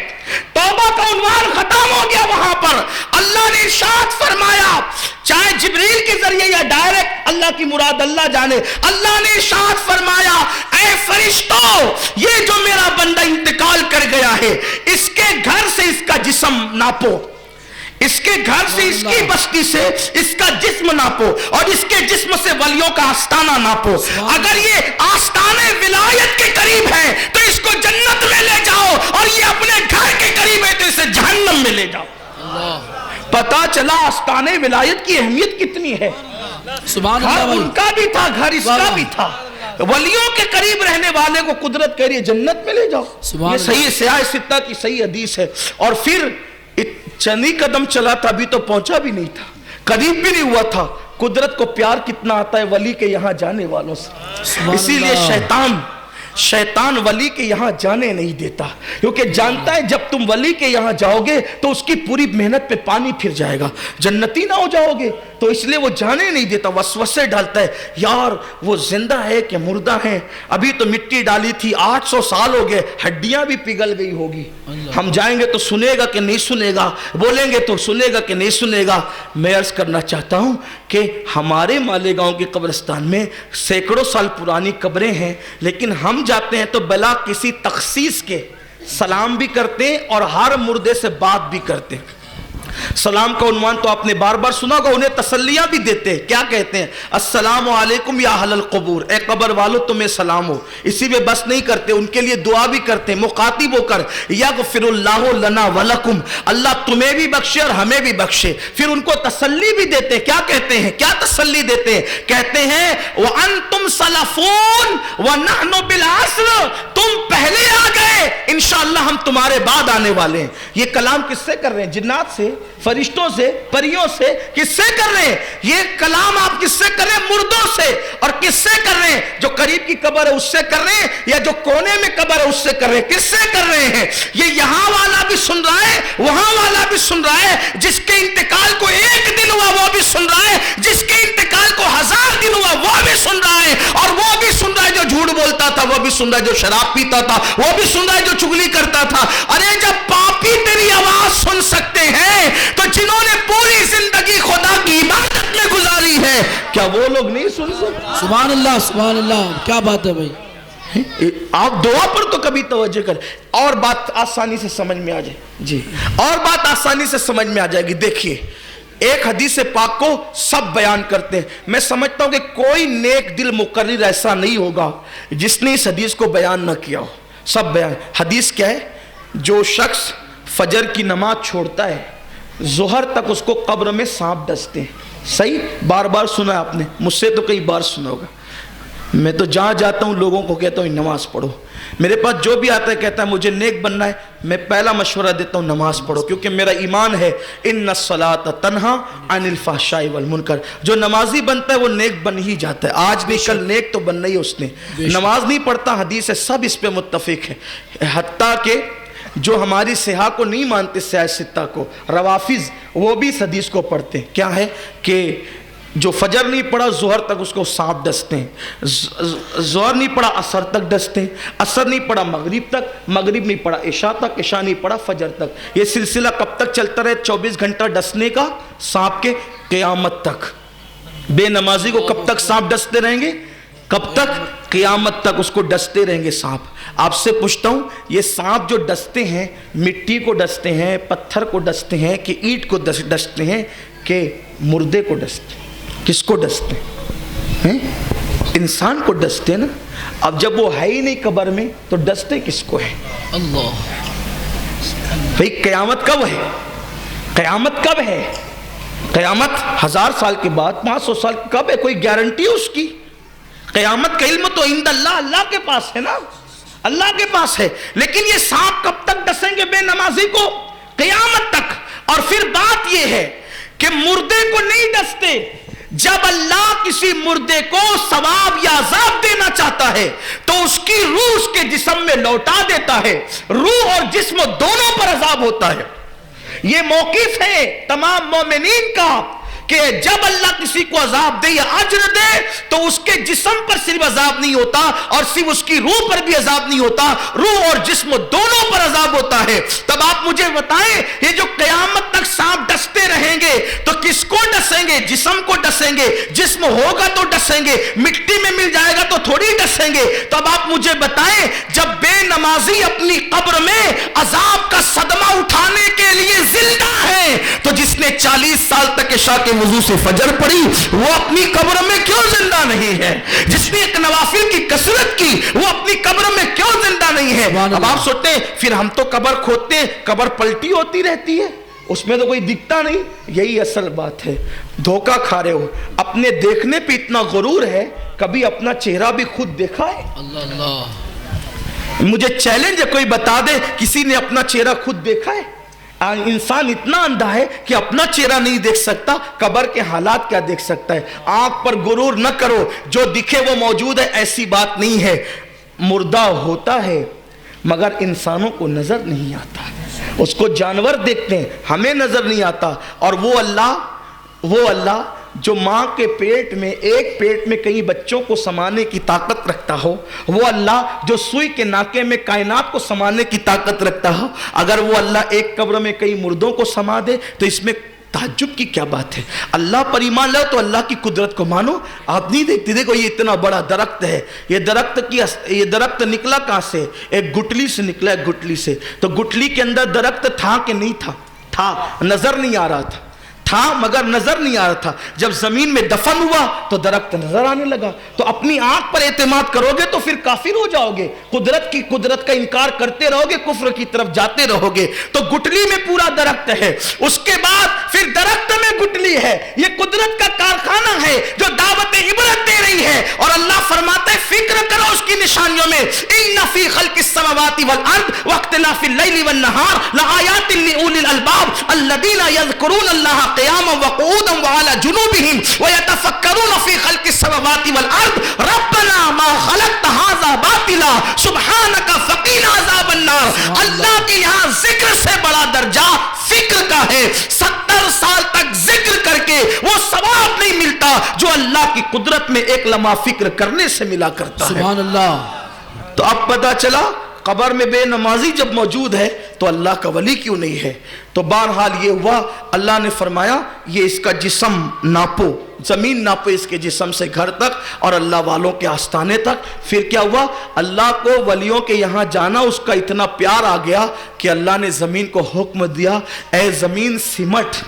Speaker 1: توبہ کا عنوان ختم ہو گیا. وہاں پر اللہ نے ارشاد فرمایا، چاہے جبریل کے ذریعے یا ڈائریکٹ، اللہ کی مراد اللہ جانے. اللہ نے ارشاد فرمایا، اے فرشتوں، یہ جو میرا بندہ انتقال کر گیا ہے، اس کے گھر سے اس کا جسم ناپو، اس کے گھر سے اس کی بستی سے اس کا جسم ناپو، اور اس کے جسم سے ولیوں کا آستانہ ناپو. اگر یہ آستانے ولایت کے قریب ہے تو اس کو جنت میں لے جاؤ، اور یہ اپنے گھر کے قریب ہے تو اسے جہنم میں لے جاؤ. پتا چلا آستانے ولایت کی اہمیت کتنی ہے.
Speaker 2: سبحان
Speaker 1: گھر
Speaker 2: اللہ.
Speaker 1: ان کا بھی تھا، گھر اس کا بھی تھا. ولیوں کے قریب رہنے والے کو قدرت کہہ رہی ہے جنت میں لے جاؤ. یہ صحیح سیاہ ستہ کی صحیح حدیث ہے. اور پھر چند قدم چلا تھا، ابھی تو پہنچا بھی نہیں تھا، قریب بھی نہیں ہوا تھا. قدرت کو پیار کتنا آتا ہے ولی کے یہاں جانے والوں سے. اسی لیے شیطان ولی کے یہاں جانے نہیں دیتا، کیونکہ جانتا ہے جب تم ولی کے یہاں جاؤ گے تو اس کی پوری محنت پہ پانی پھر جائے گا، جنتی نہ ہو جاؤ گے. تو اس لیے وہ جانے نہیں دیتا، وسوسے ڈالتا ہے. یار وہ زندہ ہے کہ مردہ ہے، ابھی تو مٹی ڈالی تھی، 800 سال ہو گئے، ہڈیاں بھی پگھل گئی ہوگی. ہم جائیں گے تو سنے گا کہ نہیں سنے گا، بولیں گے تو سنے گا کہ نہیں سنے گا. میں عرض کرنا چاہتا ہوں کہ ہمارے مالیگاؤں کی قبرستان میں سینکڑوں سال پرانی قبریں ہیں، لیکن ہم جاتے ہیں تو بلا کسی تخصیص کے سلام بھی کرتے ہیں اور ہر مردے سے بات بھی کرتے ہیں. سلام کا عنوان تو آپ نے بار بار سنا ہوگا. انہیں تسلیاں بھی دیتے ہیں. کیا کہتے ہیں؟ السلام علیکم یا اہل القبور، اے قبر والو تمہیں سلام ہو. اسی میں بس نہیں کرتے، ان کے لیے دعا بھی کرتے ہیں مخاطب ہو کر، یغفر اللہ لنا ولکم، اللہ تمہیں بھی بخشے اور ہمیں بھی بخشے. پھر ان کو تسلی بھی دیتے ہیں. کیا کہتے ہیں؟ کیا تسلی دیتے ہیں؟ کہتے ہیں وَأَنْتُمْ سَلَفُونَ وَنَحْنُ بِالْعَصْرِ، تم پہلے آ گئے، انشاءاللہ ہم تمہارے بعد آنے والے ہیں. یہ کلام کس سے کر رہے ہیں؟ جنات سے، فرشتوں سے، پریوں سے؟ کس سے کر رہے ہیں یہ کلام؟ آپ کس سے کر رہے ہیں؟ مردوں سے. اور کس سے کر رہے ہیں؟ جو قریب کی قبر ہے اس سے کر رہے ہیں، یا جو کونے میں قبر ہے اس سے کر رہے ہیں؟ کس سے کر رہے ہیں؟ یہ یہاں والا بھی سن رہا ہے، وہاں والا بھی سن رہا ہے. جس کے انتقال کو 1 دن ہوا وہ بھی سن رہا ہے، جس کے انتقال کو 1000 دن ہوا وہ بھی سن رہا ہے. اور وہ بھی سن رہا ہے جو جھوٹ بولتا تھا، وہ بھی سن رہا ہے جو شراب پیتا تھا، وہ بھی سن رہا ہے جو چغلی کرتا تھا. ارے جب پاپی تیری آواز سن سکتے ہیں تو جنہوں نے پوری زندگی خدا کی عبادت میں گزاری ہے، کیا وہ لوگ نہیں سن سکتے؟
Speaker 2: سبحان اللہ، سبحان اللہ. کیا بات ہے بھائی.
Speaker 1: آپ دعا پر تو کبھی توجہ کریں. اور بات آسانی سے سمجھ میں آ جائے جی، اور بات آسانی سے سمجھ میں آ جائے گی. دیکھیے ایک حدیث پاک کو سب بیان کرتے ہیں. میں سمجھتا ہوں کہ کوئی نیک دل مقرر ایسا نہیں ہوگا جس نے اس حدیث کو بیان نہ کیا ہو. سب بیان. حدیث کیا ہے؟ جو شخص فجر کی نماز چھوڑتا ہے ظہر تک اس کو قبر میں سانپ ڈستے ہیں. صحیح بار بار سنا آپ نے، مجھ سے تو کئی بار سنا ہوگا. میں تو جہاں جاتا ہوں لوگوں کو کہتا ہوں نماز پڑھو. میرے پاس جو بھی آتا ہے کہتا ہے مجھے نیک بننا ہے، میں پہلا مشورہ دیتا ہوں نماز پڑھو، کیونکہ میرا ایمان ہے ان الصلاۃ تنہا عن الفحشاء والمنکر. جو نمازی بنتا ہے وہ نیک بن ہی جاتا ہے. آج نہیں کل نیک تو بننا ہی اس نے. نماز نہیں پڑھتا، حدیث ہے، سب اس پہ متفق ہے. حتیٰ کہ جو ہماری سیاح کو نہیں مانتے، سیاہ ستہ کو، روافظ، وہ بھی اس حدیث کو پڑھتے ہیں. کیا ہے کہ جو فجر نہیں پڑھا ظہر تک اس کو سانپ ڈستے ہیں، ظہر نہیں پڑھا عصر تک ڈستے ہیں، عصر نہیں پڑھا مغرب تک، مغرب نہیں پڑھا عشاء تک، عشاء نہیں پڑھا فجر تک. یہ سلسلہ کب تک چلتا رہے؟ 24 گھنٹہ ڈسنے کا سانپ کے، قیامت تک. بے نمازی کو کب تک سانپ ڈستے رہیں گے؟ کب تک؟ قیامت تک اس کو ڈستے رہیں گے سانپ. آپ سے پوچھتا ہوں یہ سانپ جو ڈستے ہیں، مٹی کو ڈستے ہیں، پتھر کو ڈستے ہیں، کہ اینٹ کو ڈستے ہیں، کہ مردے کو ڈستے ہیں؟ کس کو ڈستے ہیں؟ انسان کو ڈستے نا. اب جب وہ ہے ہی نہیں قبر میں تو ڈستے کس کو ہے؟
Speaker 2: اللہ.
Speaker 1: بھئی قیامت کب ہے؟ قیامت کب ہے؟ قیامت 1000 سال کے بعد، 500 سال کب ہے؟ کوئی گارنٹی ہے اس کی؟ قیامت کا علم تو عند اللہ، اللہ کے پاس ہے نا. اللہ کے پاس ہے. لیکن یہ سانپ کب تک ڈسیں گے بے نمازی کو؟ قیامت تک. اور پھر بات یہ ہے کہ مردے کو نہیں ڈستے. جب اللہ کسی مردے کو ثواب یا عذاب دینا چاہتا ہے تو اس کی روح اس کے جسم میں لوٹا دیتا ہے. روح اور جسم دونوں پر عذاب ہوتا ہے. یہ موقف ہے تمام مومنین کا کہ جب اللہ کسی کو عذاب دے یا اجر دے تو اس کے جسم پر صرف عذاب نہیں ہوتا اور صرف اس کی روح پر بھی عذاب نہیں ہوتا, روح اور جسم دونوں پر عذاب ہوتا ہے. تب آپ مجھے بتائیں یہ جو قیامت تک سانپ ڈستے رہیں گے تو کس کو ڈسیں گے؟ جسم کو ڈسیں گے. جسم ہوگا تو ڈسیں گے, مٹی میں مل جائے گا تو تھوڑی ڈسیں گے. تب آپ مجھے بتائیں جب بے نمازی اپنی قبر میں عذاب کا صدمہ اٹھانے کے لیے زندہ ہے تو جس نے 40 سال تک عشاء کے وضو سے فجر پڑھی وہ اپنی قبر میں کیوں زندہ نہیں ہے؟ جس نے ایک نوافل کی کثرت کی وہ اپنی قبر میں کیوں زندہ نہیں ہے؟ اب آپ سوچتے ہیں پھر ہم تو قبر کھودتے ہیں, قبر پلٹی ہوتی رہتی ہے, اس میں تو کوئی دکھتا نہیں. یہی اصل بات ہے, دھوکہ کھا رہے ہو. اپنے دیکھنے پہ اتنا غرور ہے, کبھی اپنا چہرہ بھی خود دیکھا ہے؟ اللہ اللہ, مجھے چیلنج ہے کوئی بتا دے کسی نے اپنا چہرہ خود دیکھا ہے؟ انسان اتنا اندھا ہے کہ اپنا چہرہ نہیں دیکھ سکتا, قبر کے حالات کیا دیکھ سکتا ہے؟ آنکھ پر غرور نہ کرو, جو دکھے وہ موجود ہے ایسی بات نہیں ہے. مردہ ہوتا ہے مگر انسانوں کو نظر نہیں آتا, اس کو جانور دیکھتے ہیں, ہمیں نظر نہیں آتا. اور وہ اللہ جو ماں کے پیٹ میں ایک پیٹ میں کئی بچوں کو سمانے کی طاقت رکھتا ہو, وہ اللہ جو سوئی کے ناکے میں کائنات کو سمانے کی طاقت رکھتا ہو, اگر وہ اللہ ایک قبر میں کئی مردوں کو سما دے تو اس میں تعجب کی کیا بات ہے؟ اللہ پر ایمان لاؤ تو اللہ کی قدرت کو مانو. آپ نہیں دیکھتے, دیکھو یہ اتنا بڑا درخت ہے, یہ درخت نکلا کہاں سے؟ ایک گٹلی سے نکلا, ایک گٹلی سے. تو گٹلی کے اندر درخت تھا کہ نہیں تھا؟ تھا, نظر نہیں آ رہا تھا مگر نظر نہیں آ رہا تھا. جب زمین میں دفن ہوا تو درخت نظر آنے لگا. تو اپنی آنکھ پر اعتماد کرو گے تو پھر کافر ہو جاؤ گے, قدرت کا انکار کرتے رہو گے, کفر کی طرف جاتے رہو گے. تو گٹلی میں پورا درخت ہے, اس کے بعد پھر درخت میں گٹلی ہے. یہ قدرت کا کارخانہ ہے جو دعوت عبرت دے رہی ہے. اور اللہ فرماتا ہے فکر کرو اس کی نشانیوں میں, ان فی خلق السماوات والارض واختلاف اللیل والنہار لآیات لأولی الالباب الذین یذکرون اللہ قیاما وقعودا وعلی جنوبہم ویتفکرون فی خلق السماوات والارض ربنا ما خلقت ھذا باطلا سبحانک فقنا عذاب النار. اللہ کے یہاں ذکر سے بڑا درجہ فکر کا ہے. 70 سال تک ذکر کر کے وہ ثواب نہیں ملتا جو اللہ کی قدرت میں ایک لمحہ فکر کرنے سے ملا کرتا ہے.
Speaker 2: سبحان اللہ.
Speaker 1: تو اب پتہ چلا قبر میں بے نمازی جب موجود ہے تو اللہ کا ولی کیوں نہیں ہے؟ تو بہرحال یہ ہوا, اللہ نے فرمایا یہ اس کا جسم ناپو, زمین ناپو اس کے جسم سے گھر تک اور اللہ والوں کے آستانے تک. پھر کیا ہوا؟ اللہ کو ولیوں کے یہاں جانا اس کا اتنا پیار آ گیا کہ اللہ نے زمین کو حکم دیا, اے زمین سمٹ,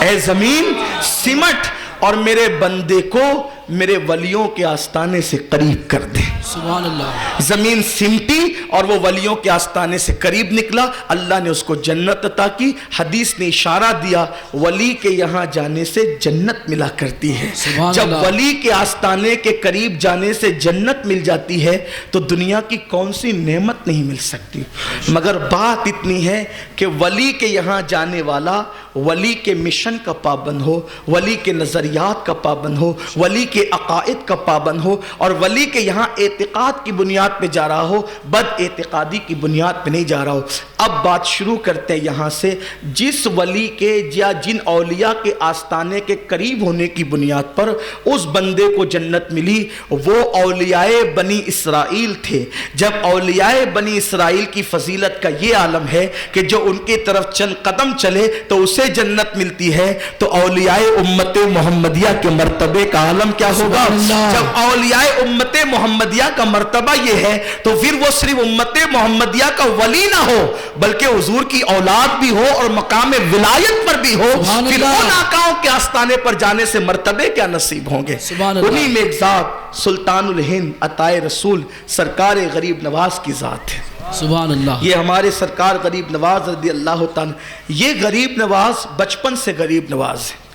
Speaker 1: اے زمین سمٹ اور میرے بندے کو میرے ولیوں کے آستانے سے قریب کر دے.
Speaker 2: سبحان اللہ.
Speaker 1: زمین سمٹی اور وہ ولیوں کے آستانے سے قریب نکلا. اللہ نے اس کو جنت عطا کی. حدیث نے اشارہ دیا ولی کے یہاں جانے سے جنت ملا کرتی ہے. جب ولی کے آستانے کے قریب جانے سے جنت مل جاتی ہے تو دنیا کی کون سی نعمت نہیں مل سکتی. مگر بات اتنی ہے کہ ولی کے یہاں جانے والا ولی کے مشن کا پابند ہو, ولی کے نظریات کا پابند ہو, ولی کے عقائد کا پابند ہو, اور ولی کے یہاں اعتقاد کی بنیاد پہ جا رہا ہو, بد اعتقادی کی بنیاد پہ نہیں جا رہا ہو. اب بات شروع کرتے ہیں یہاں سے. جس ولی کے یا جن اولیاء کے آستانے کے قریب ہونے کی بنیاد پر اس بندے کو جنت ملی وہ اولیاء بنی اسرائیل تھے. جب اولیاء بنی اسرائیل کی فضیلت کا یہ عالم ہے کہ جو ان کی طرف چند قدم چلے تو اسے جنت ملتی ہے, تو اولیاء امت محمدیہ کے مرتبے کا عالم کیا ہوگا؟ جب اولیاء امت محمدیہ کا مرتبہ یہ ہے تو پھر وہ صرف امت محمدیہ کا ولی نہ ہو بلکہ حضور کی اولاد بھی ہو اور مقام ولایت پر بھی ہو. پھر ان آقاؤں کے آستانے پر جانے سے مرتبے کیا نصیب ہوں گے. انہی میں ایک ذات سلطان الہند عطائے رسول سرکار غریب نواز کی ذات ہے.
Speaker 2: سبحان اللہ.
Speaker 1: یہ ہمارے سرکار غریب نواز رضی اللہ تعالیٰ, یہ غریب نواز بچپن سے غریب نواز ہے.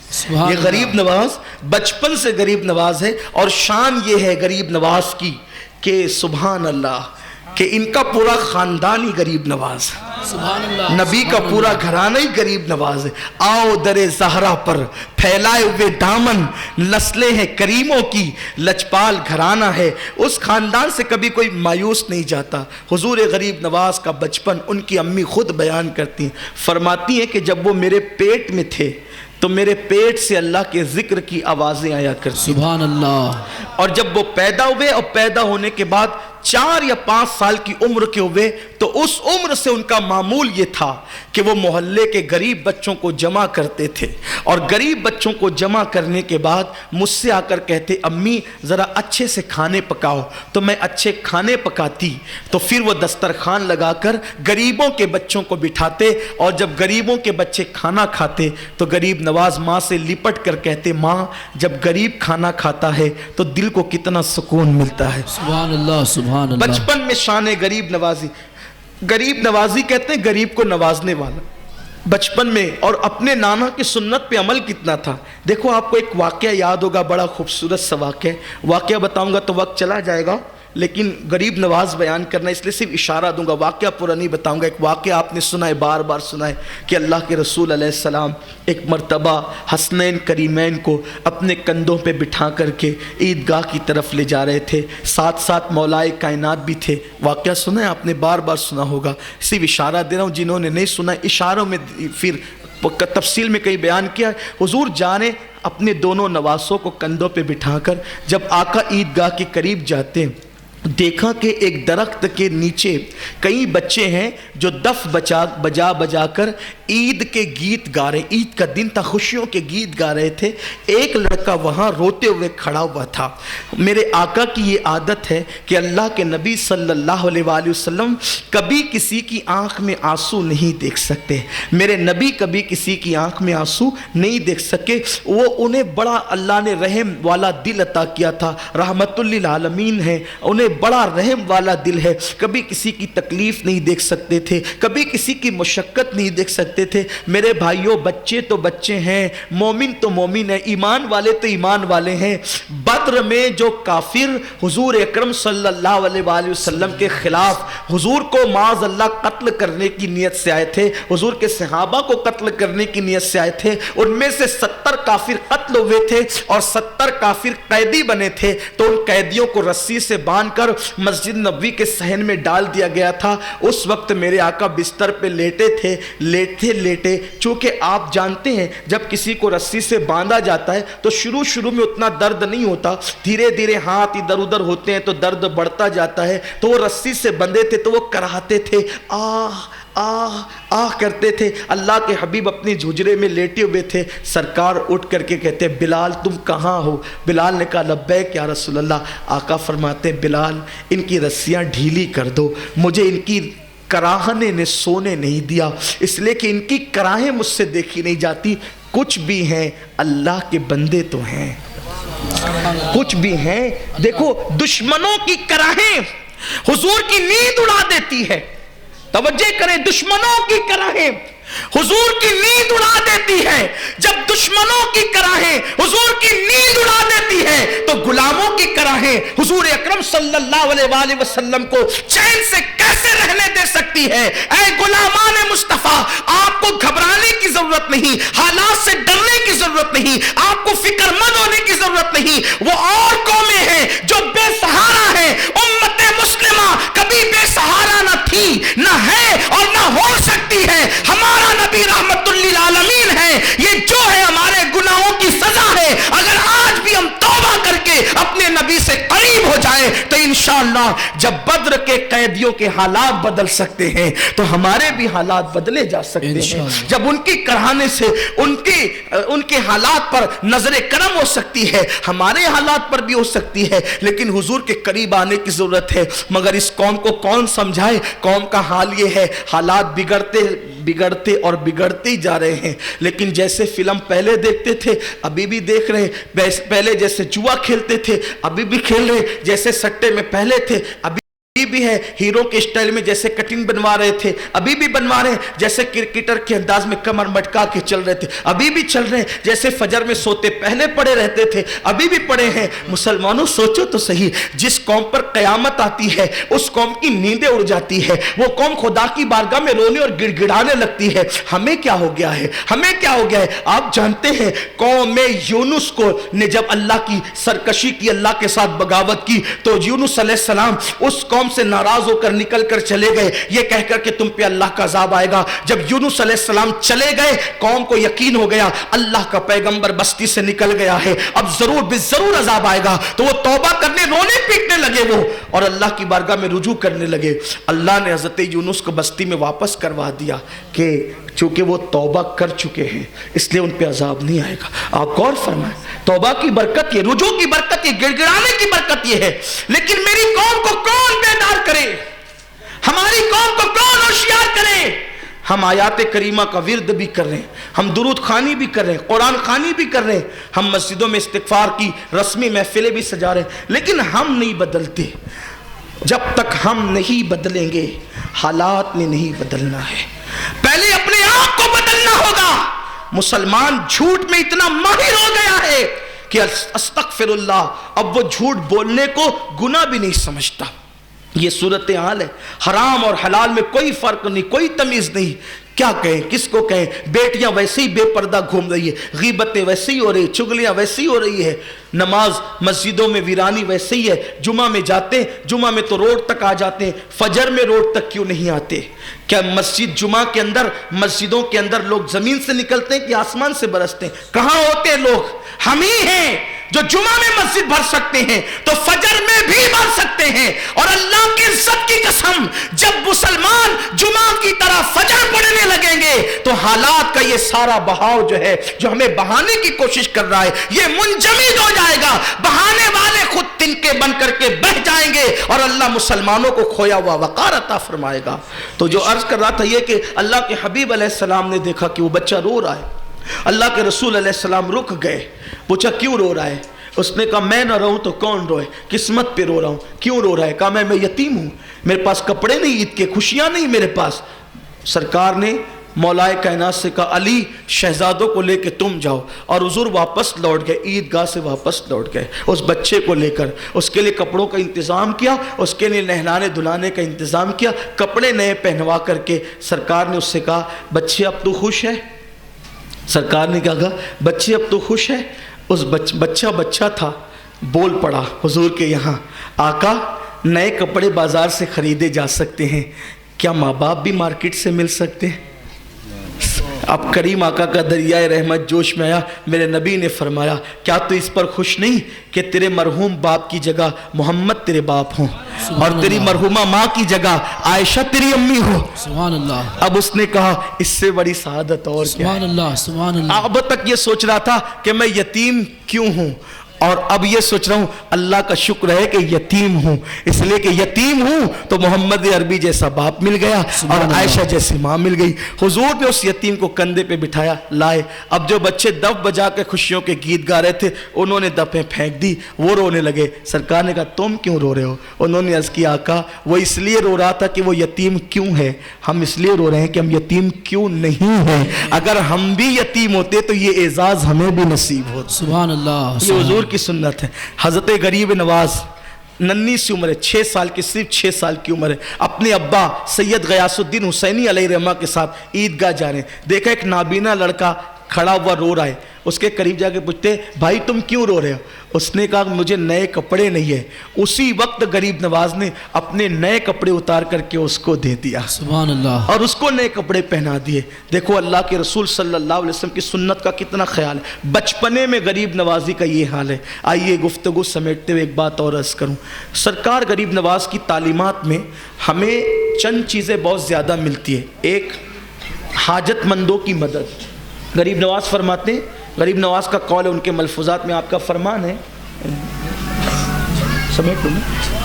Speaker 1: یہ غریب نواز بچپن سے غریب نواز ہے. اور شان یہ ہے غریب نواز کی کہ سبحان اللہ کہ ان کا پورا خاندان ہی غریب نواز ہے،
Speaker 2: سبحان اللہ،
Speaker 1: نبی کا پورا گھرانہ ہی غریب نواز ہے۔ آؤ در زہرا پر پھیلائے ہوئے دامن، نسلیں ہیں کریموں کی لجپال گھرانہ ہے۔ اس خاندان سے کبھی کوئی مایوس نہیں جاتا۔ حضور غریب نواز کا بچپن ان کی امی خود بیان کرتی ہیں، فرماتی ہیں کہ جب وہ میرے پیٹ میں تھے تو میرے پیٹ سے اللہ کے ذکر کی آوازیں آیا کرتی،
Speaker 2: سبحان اللہ،
Speaker 1: اور جب وہ پیدا ہوئے اور پیدا ہونے کے بعد 4 یا 5 سال کی عمر کے ہوئے تو اس عمر سے ان کا معمول یہ تھا کہ وہ محلے کے غریب بچوں کو جمع کرتے تھے، اور غریب بچوں کو جمع کرنے کے بعد مجھ سے آ کر کہتے امی ذرا اچھے سے کھانے پکاؤ، تو میں اچھے کھانے پکاتی، تو پھر وہ دسترخوان لگا کر غریبوں کے بچوں کو بٹھاتے، اور جب غریبوں کے بچے کھانا کھاتے تو غریب نواز ماں سے لپٹ کر کہتے ماں جب غریب کھانا کھاتا ہے تو دل کو کتنا سکون ملتا ہے۔
Speaker 2: سبحان اللہ، سبحان اللہ،
Speaker 1: بچپن میں شان غریب نوازی، غریب نوازی کہتے ہیں غریب کو نوازنے والا۔ بچپن میں اور اپنے نانا کی سنت پہ عمل کتنا تھا۔ دیکھو آپ کو ایک واقعہ یاد ہوگا، بڑا خوبصورت سا واقعہ بتاؤں گا تو وقت چلا جائے گا، لیکن غریب نواز بیان کرنا اس لیے صرف اشارہ دوں گا، واقعہ پورا نہیں بتاؤں گا۔ ایک واقعہ آپ نے سنا ہے، بار بار سنا ہے کہ اللہ کے رسول علیہ السلام ایک مرتبہ حسنین کریمین کو اپنے کندھوں پہ بٹھا کر کے عیدگاہ کی طرف لے جا رہے تھے، ساتھ ساتھ مولائے کائنات بھی تھے۔ واقعہ سنا ہے آپ نے، بار بار سنا ہوگا، صرف اشارہ دے رہا ہوں، جنہوں نے نہیں سنا اشاروں میں پھر تفصیل میں کئی بیان کیا۔ حضور جانے اپنے دونوں نواسوں کو کندھوں پہ بٹھا کر جب آقا عیدگاہ کے قریب جاتے ہیں، دیکھا کہ ایک درخت کے نیچے کئی بچے ہیں جو دف بجا کر عید کے گیت گا رہے، عید کا دن تھا، خوشیوں کے گیت گا رہے تھے۔ ایک لڑکا وہاں روتے ہوئے کھڑا ہوا تھا۔ میرے آقا کی یہ عادت ہے کہ اللہ کے نبی صلی اللہ علیہ وآلہ وسلم کبھی کسی کی آنکھ میں آنسو نہیں دیکھ سکتے، میرے نبی کبھی کسی کی آنکھ میں آنسو نہیں دیکھ سکے۔ وہ انہیں بڑا اللہ نے رحم والا دل عطا کیا تھا، رحمت للعالمین ہے، انہیں بڑا رحم والا دل ہے، کبھی کسی کی تکلیف نہیں دیکھ سکتے تھے، کبھی کسی کی مشقت نہیں دیکھ سکتے تھے۔ میرے بھائیوں بچے تو بچے ہیں، مومن تو مومن ہیں، ایمان والے تو ایمان والے ہیں۔ بدر میں جو کافر حضور اکرم صلی اللہ علیہ وآلہ وسلم کے خلاف حضور کو معاذ اللہ قتل کرنے کی نیت سے آئے تھے، حضور کے صحابہ کو قتل کرنے کی نیت سے آئے تھے، ان میں سے 70 کافر قتل ہوئے تھے اور 70 کافر قیدی بنے تھے، تو ان قیدیوں کو رسی سے باندھ کر مسجد نبوی کے صحن میں ڈال دیا گیا تھا۔ اس وقت میرے آقا بستر پہ لیٹے تھے، لیٹے چونکہ آپ جانتے ہیں جب کسی کو رسی سے باندھا جاتا ہے تو شروع میں اتنا درد نہیں ہوتا، دھیرے دھیرے ہاتھ ادھر ادھر ہوتے ہیں تو درد بڑھتا جاتا ہے۔ تو وہ رسی سے بندھے تھے تو وہ کراہتے تھے، آہ آہ آہ کرتے تھے۔ اللہ کے حبیب اپنی جھجرے میں لیٹے ہوئے تھے، سرکار اٹھ کر کے کہتے بلال تم کہاں ہو؟ بلال نے کہا لبیک یا رسول اللہ۔ آقا فرماتے بلال ان کی رسیاں ڈھیلی کر دو، مجھے ان کی کراہنے نے سونے نہیں دیا، اس لیے کہ ان کی کراہیں مجھ سے دیکھی نہیں جاتی۔ کچھ بھی ہیں اللہ کے بندے تو ہیں، کچھ بھی ہیں۔ دیکھو دشمنوں کی کراہیں حضور کی نیند اڑا دیتی ہے، توجہ کریں، دشمنوں کی کراہیں حضور کی نیند اڑا دیتی ہے۔ جب دشمنوں کی کراہیں حضور کی نیند اڑا دیتی ہے تو غلاموں کی کراہیں حضور اکرم صلی اللہ علیہ وآلہ وسلم کو چین سے کیسے رہنے دے سکتی ہے؟ اے غلامان مصطفیٰ، آپ کو گھبرانے کی ضرورت نہیں، حالات سے ڈرنے کی ضرورت نہیں، آپ کو فکر مند ہونے کی ضرورت نہیں۔ وہ اور قومیں ہیں جو بے سہارا ہیں، امت مسلمہ کبھی بے سہارا نہ تھی، نہ ہے اور نہ ہو سکتی ہے۔ ہمارا نبی رحمت للعالمین ہے، یہ جو ہے ہمارے گناہوں کی سزا ہے۔ اگر آج بھی ہم توبہ کر کے اپنے نبی سے قریب ہو جائیں تو انشاءاللہ جب بدر کے قیدیوں کے حالات بدل سکتے ہیں تو ہمارے بھی حالات بدلے جا سکتے ہیں۔ جب ان کی کراہنے سے ان کے حالات پر نظر کرم ہو سکتی ہے، ہمارے حالات پر بھی ہو سکتی ہے، لیکن حضور کے قریب آنے کی ضرورت ہے۔ مگر اس قوم کو کون سمجھائے؟ قوم کا حال یہ ہے، حالات بگڑتے اور بگڑتے ہی جا رہے ہیں۔ لیکن جیسے فلم پہلے دیکھتے تھے ابھی بھی دیکھ رہے، پہلے جیسے جوا کھیلتے تھے ابھی بھی کھیل رہے، جیسے سٹے میں پہلے تھے ابھی ابھی بھی ہے، ہیرو کے اسٹائل میں جیسے کٹنگ بنوا رہے تھے ابھی بھی بنوا رہے ہیں، جیسے کرکٹر کے انداز میں کمر مٹکا کے چل رہے تھے ابھی بھی چل رہے ہیں، جیسے فجر میں سوتے پہلے پڑے رہتے تھے ابھی بھی پڑے ہیں۔ مسلمانوں سوچو تو صحیح، جس قوم پر قیامت آتی ہے اس قوم کی نیندیں اڑ جاتی ہے، وہ قوم خدا کی بارگاہ میں رونے اور گڑ گڑانے لگتی ہے۔ ہمیں کیا ہو گیا ہے؟ ہمیں کیا ہو گیا ہے؟ آپ جانتے ہیں قوم یونس کو نے جب اللہ کی سرکشی کی، اللہ کے ساتھ بغاوت کی، تو یونس علیہ السلام اس قوم سے ناراض ہو کر نکل کر چلے گئے یہ کہہ کر کہ تم پہ اللہ کا عذاب آئے گا۔ جب یونس علیہ السلام چلے گئے قوم کو یقین ہو گیا اللہ کا پیغمبر بستی سے نکل گیا ہے، اب ضرور ضرور عذاب آئے گا، تو وہ توبہ کرنے رونے پیٹنے لگے وہ، اور اللہ کی بارگاہ میں رجوع کرنے لگے۔ اللہ نے حضرت یونس کو بستی میں واپس کروا دیا کہ چونکہ وہ توبہ کر چکے ہیں اس لیے ان پہ عذاب نہیں آئے گا۔ آپ غور فرمائیں، توبہ کی برکت یہ، رجوع کی برکت یہ، گڑ گڑانے کی برکت یہ ہے۔ لیکن میری قوم کو کون بیدار کرے؟ ہماری قوم کو کون ہوشیار کرے؟ ہم آیات کریمہ کا ورد بھی کر رہے ہیں، ہم درود خوانی بھی کر رہے ہیں، قرآن خوانی بھی کر رہے ہیں، ہم مسجدوں میں استغفار کی رسمی محفلیں بھی سجا رہے ہیں، لیکن ہم نہیں بدلتے۔ جب تک ہم نہیں بدلیں گے حالات نے نہیں بدلنا ہے، پہلے اپنے آپ کو بدلنا ہوگا۔ مسلمان جھوٹ میں اتنا ماہر ہو گیا ہے کہ استغفر اللہ، اب وہ جھوٹ بولنے کو گناہ بھی نہیں سمجھتا۔ یہ صورتحال ہے، حرام اور حلال میں کوئی فرق نہیں، کوئی تمیز نہیں۔ کیا کہیں، کس کو کہیں؟ بیٹیاں ویسے ہی بے پردہ گھوم رہی ہے، غیبتیں ویسے ہی ہو رہی، چگلیاں ویسے ہی ہو رہی ہے، نماز مسجدوں میں ویرانی ویسے ہی ہے، جمعہ میں جاتے ہیں، جمعہ میں تو روڈ تک آ جاتے ہیں، فجر میں روڈ تک کیوں نہیں آتے؟ کیا مسجد جمعہ کے اندر، مسجدوں کے اندر لوگ زمین سے نکلتے ہیں کہ آسمان سے برستے ہیں؟ کہاں ہوتے ہیں لوگ؟ ہم ہی ہیں جو جمعہ میں مسجد بھر سکتے ہیں تو فجر میں بھی بھر سکتے ہیں۔ اور اللہ کی عزت کی قسم، جب مسلمان جمعہ کی طرح فجر پڑھنے لگیں گے تو حالات کا یہ سارا بہاؤ جو ہے، جو ہمیں بہانے کی کوشش کر رہا ہے، یہ منجمد ہو جائے گا۔ بہانے والے خود تنکے بن کر کے بہ جائیں گے اور اللہ مسلمانوں کو کھویا ہوا وقار عطا فرمائے گا۔ تو جو عرض کر رہا تھا یہ کہ اللہ کے حبیب علیہ السلام نے دیکھا کہ وہ بچہ رو رہا ہے، اللہ کے رسول علیہ السلام رک گئے، پوچھا کیوں رو رہا ہے؟ اس نے کہا میں نہ رہوں تو کون روئے، قسمت پہ رو رہا ہوں۔ کیوں رو رہا ہے؟ کہا میں یتیم ہوں، میرے پاس کپڑے نہیں، عید کے خوشیاں نہیں میرے پاس۔ سرکار نے مولا کائنات سے کہا علی شہزادوں کو لے کے تم جاؤ، اور حضور واپس لوٹ گئے، عیدگاہ سے واپس لوٹ گئے اس بچے کو لے کر، اس کے لیے کپڑوں کا انتظام کیا، اس کے لیے نہلانے دھلانے کا انتظام کیا، کپڑے نئے پہنوا کر کے سرکار نے اس سے کہا بچے اب تو خوش ہے؟ سرکار نے کہا بچے اب تو خوش ہے؟ اس بچہ تھا، بول پڑا حضور کے یہاں، آقا نئے کپڑے بازار سے خریدے جا سکتے ہیں، کیا ماں باپ بھی مارکیٹ سے مل سکتے ہیں؟ اب کریم آقا کا دریائے رحمت جوش میں آیا، میرے نبی نے فرمایا کیا تو اس پر خوش نہیں کہ تیرے مرحوم باپ کی جگہ محمد تیرے باپ ہوں اور تیری مرحومہ ماں کی جگہ عائشہ تیری امی ہو؟
Speaker 2: سبحان اللہ۔
Speaker 1: اب اس نے کہا اس سے بڑی سعادت اور کیا؟
Speaker 2: سبحان اللہ، سبحان اللہ۔
Speaker 1: اب تک یہ سوچ رہا تھا کہ میں یتیم کیوں ہوں، اور اب یہ سوچ رہا ہوں اللہ کا شکر ہے کہ یتیم ہوں، اس لیے کہ یتیم ہوں تو محمد عربی جیسا باپ مل گیا اور عائشہ جیسی ماں مل گئی۔ حضور نے اس یتیم کو کندھے پہ بٹھایا، لائے۔ اب جو بچے دف بجا کے خوشیوں کے گیت گا رہے تھے انہوں نے دفیں پھینک دی، وہ رونے لگے۔ سرکار نے کہا تم کیوں رو رہے ہو؟ انہوں نے عرض کیا آقا وہ اس لیے رو رہا تھا کہ وہ یتیم کیوں ہے، ہم اس لیے رو رہے ہیں کہ ہم یتیم کیوں نہیں ہیں، اگر ہم بھی یتیم ہوتے تو یہ اعزاز ہمیں بھی نصیب ہوتا۔
Speaker 2: سبحان اللہ۔
Speaker 1: یہ حضور کی سنت ہے۔ حضرت غریب نواز ننھی سی عمر ہے، 6 سال کی، صرف 6 سال کی عمر ہے، اپنے ابا سید غیاث الدین حسینی علیہ رحمہ کے ساتھ عیدگاہ جا رہے ہیں، دیکھا ایک نابینا لڑکا کھڑا ہوا رو رہا ہے، اس کے قریب جا کے پوچھتے بھائی تم کیوں رو رہے ہو؟ اس نے کہا مجھے نئے کپڑے نہیں ہیں۔ اسی وقت غریب نواز نے اپنے نئے کپڑے اتار کر کے اس کو دے دیا،
Speaker 2: سبحان اللہ،
Speaker 1: اور اس کو نئے کپڑے پہنا دیے۔ دیکھو اللہ کے رسول صلی اللہ علیہ وسلم کی سنت کا کتنا خیال ہے، بچپنے میں غریب نوازی کا یہ حال ہے۔ آئیے گفتگو سمیٹتے ہوئے ایک بات اور عرض کروں، سرکار غریب نواز کی تعلیمات میں ہمیں چند چیزیں بہت زیادہ ملتی ہے۔ ایک، حاجت مندوں کی مدد۔ غریب نواز فرماتے ہیں، غریب نواز کا قول ہے، ان کے ملفوظات میں آپ کا فرمان ہے، سمیٹ لوں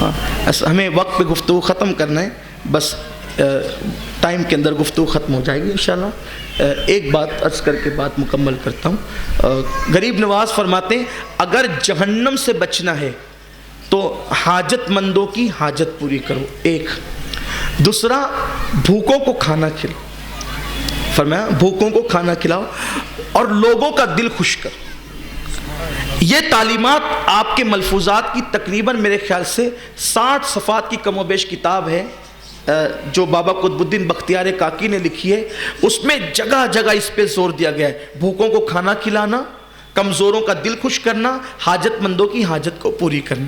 Speaker 1: ہاں، ہمیں وقت پہ گفتگو ختم کرنا ہے، بس ٹائم کے اندر گفتگو ختم ہو جائے گی انشاءاللہ۔ ایک بات عرض کر کے بات مکمل کرتا ہوں۔ غریب نواز فرماتے ہیں اگر جہنم سے بچنا ہے تو حاجت مندوں کی حاجت پوری کرو، ایک۔ دوسرا، بھوکوں کو کھانا کھلاؤ، فرمایا بھوکوں کو کھانا کھلاؤ اور لوگوں کا دل خوش کرو۔ یہ تعلیمات آپ کے ملفوظات کی تقریباً میرے خیال سے 60 صفحات کی کم و بیش کتاب ہے جو بابا قطب الدین بختیار کاکی نے لکھی ہے، اس میں جگہ جگہ اس پہ زور دیا گیا ہے، بھوکوں کو کھانا کھلانا، کمزوروں کا دل خوش کرنا، حاجت مندوں کی حاجت کو پوری کرنا۔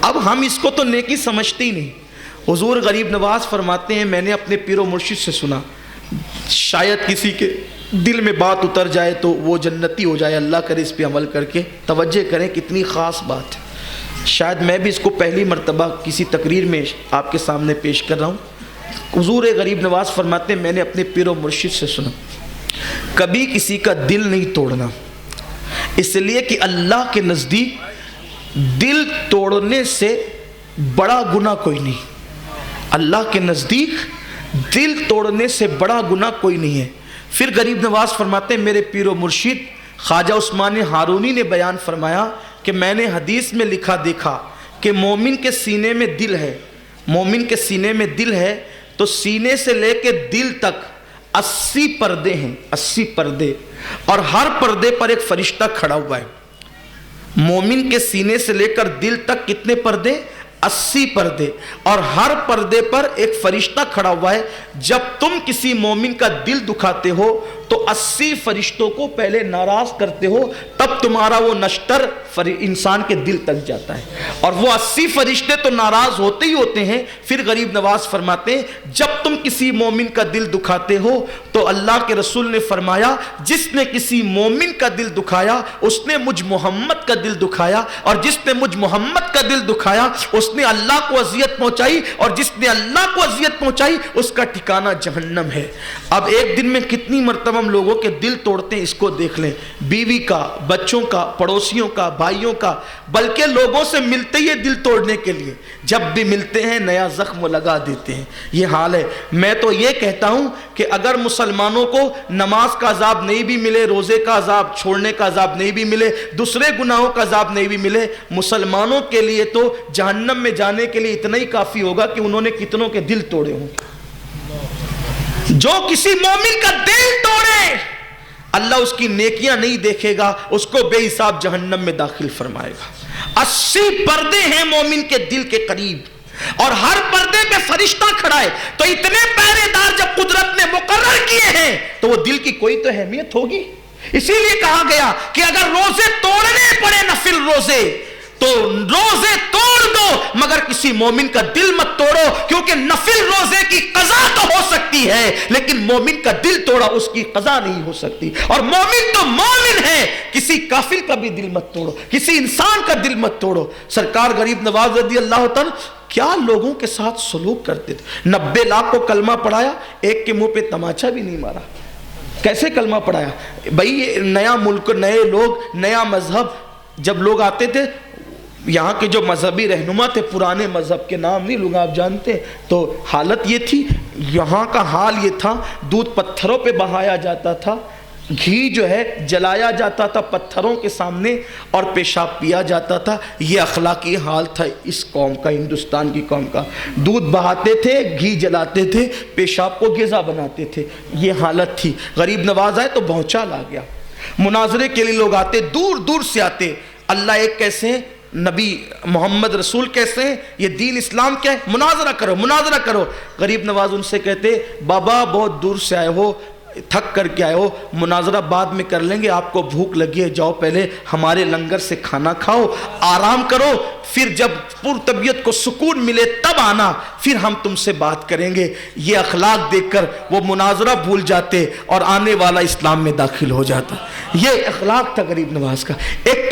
Speaker 1: اب ہم اس کو تو نیکی سمجھتے ہی نہیں۔ حضور غریب نواز فرماتے ہیں، میں نے اپنے پیر و مرشد سے سنا، شاید کسی کے دل میں بات اتر جائے تو وہ جنتی ہو جائے، اللہ کرے اس پہ عمل کر کے۔ توجہ کریں کتنی خاص بات ہے، شاید میں بھی اس کو پہلی مرتبہ کسی تقریر میں آپ کے سامنے پیش کر رہا ہوں۔ حضور غریب نواز فرماتے ہیں، میں نے اپنے پیر و مرشد سے سنا، کبھی کسی کا دل نہیں توڑنا، اس لیے کہ اللہ کے نزدیک دل توڑنے سے بڑا گناہ کوئی نہیں، اللہ کے نزدیک دل توڑنے سے بڑا گناہ کوئی نہیں ہے۔ پھر غریب نواز فرماتے ہیں، میرے پیر و مرشد خواجہ عثمان ہارونی نے بیان فرمایا کہ میں نے حدیث میں لکھا دیکھا کہ مومن کے سینے میں دل ہے، مومن کے سینے میں دل ہے تو سینے سے لے کے دل تک 80 پردے ہیں، 80 پردے، اور ہر پردے پر ایک فرشتہ کھڑا ہوا ہے۔ مومن کے سینے سے لے کر دل تک کتنے پردے؟ 80 پردے، اور ہر پردے پر ایک فرشتہ کھڑا ہوا ہے۔ جب تم کسی مومن کا دل دکھاتے ہو تو 80 فرشتوں کو پہلے ناراض کرتے ہو، تب تمہارا وہ نشتر انسان کے دل تک جاتا ہے، اور وہ 80 فرشتے تو ناراض ہوتے ہی ہوتے ہیں۔ پھر غریب نواز فرماتے ہیں، جب تم کسی مومن کا دل دکھاتے ہو تو اللہ کے رسول نے فرمایا، جس نے کسی مومن کا دل دکھایا اس نے مجھ محمد کا دل دکھایا، اور جس نے مجھ محمد کا دل دکھایا اس نے اللہ کو اذیت پہنچائی، اور جس نے اللہ کو اذیت پہنچائی اس کا ٹھکانہ جہنم ہے۔ اب ایک دن میں کتنی مرتبہ ہم لوگوں کے دل توڑتے ہیں، اس کو دیکھ لیں، بیوی کا، بچوں کا، پڑوسیوں کا، بھائیوں کا، بلکہ لوگوں سے ملتے ہی دل توڑنے کے لیے، جب بھی ملتے ہیں نیا زخم لگا دیتے ہیں۔ یہ حال ہے۔ میں تو یہ کہتا ہوں کہ اگر مسلمانوں کو نماز کا عذاب نہیں بھی ملے، روزے کا عذاب چھوڑنے کا عذاب نہیں بھی ملے، دوسرے گناہوں کا عذاب نہیں بھی ملے، مسلمانوں کے لیے تو جہنم میں جانے کے لیے اتنا ہی کافی ہوگا کہ انہوں نے کتنوں کے دل توڑے ہوں۔ جو کسی مومن کا دل توڑے اللہ اس کی نیکیاں نہیں دیکھے گا، اس کو بے حساب جہنم میں داخل فرمائے گا۔ 80 پردے ہیں مومن کے دل کے قریب، اور ہر پردے پہ فرشتہ کھڑا ہے، تو اتنے پہرے دار جب قدرت نے مقرر کیے ہیں تو وہ دل کی کوئی تو اہمیت ہوگی۔ اسی لیے کہا گیا کہ اگر روزے توڑنے پڑے نفل روزے تو روزے توڑ دو، مگر کسی مومن کا دل مت توڑو، کیونکہ نفل روزے کی قضا تو ہو سکتی ہے لیکن مومن کا دل توڑا اس کی قضا نہیں ہو سکتی۔ اور مومن تو مومن ہے، کسی کافر کا بھی دل مت توڑو، کسی انسان کا دل مت توڑو۔ سرکار غریب نواز رضی اللہ تعالی کیا لوگوں کے ساتھ سلوک کرتے تھے۔ 90 لاکھ کو کلمہ پڑھایا، ایک کے منہ پہ تماچا بھی نہیں مارا۔ کیسے کلمہ پڑھایا بھائی؟ نیا ملک، نئے لوگ، نیا مذہب، جب لوگ آتے تھے، یہاں کے جو مذہبی رہنما تھے، پرانے مذہب کے نام نہیں لوگ آپ جانتے، تو حالت یہ تھی، یہاں کا حال یہ تھا، دودھ پتھروں پہ بہایا جاتا تھا، گھی جو ہے جلایا جاتا تھا پتھروں کے سامنے، اور پیشاب پیا جاتا تھا۔ یہ اخلاقی حال تھا اس قوم کا، ہندوستان کی قوم کا۔ دودھ بہاتے تھے، گھی جلاتے تھے، پیشاب کو غذا بناتے تھے، یہ حالت تھی۔ غریب نواز آئے تو بھونچال آ گیا۔ مناظرے کے لیے لوگ آتے، دور دور سے آتے، اللہ ایک کیسے ہیں، نبی محمد رسول کیسے ہیں، یہ دین اسلام کیا ہے، مناظرہ کرو، مناظرہ کرو۔ غریب نواز ان سے کہتے، بابا بہت دور سے آئے ہو، تھک کر کے آئے ہو، مناظرہ بعد میں کر لیں گے، آپ کو بھوک لگی ہے، جاؤ پہلے ہمارے لنگر سے کھانا کھاؤ، آرام کرو، پھر جب پر طبیعت کو سکون ملے تب آنا، پھر ہم تم سے بات کریں گے۔ یہ اخلاق دیکھ کر وہ مناظرہ بھول جاتے اور آنے والا اسلام میں داخل ہو جاتا۔ یہ اخلاق تھا غریب نواز کا۔ ایک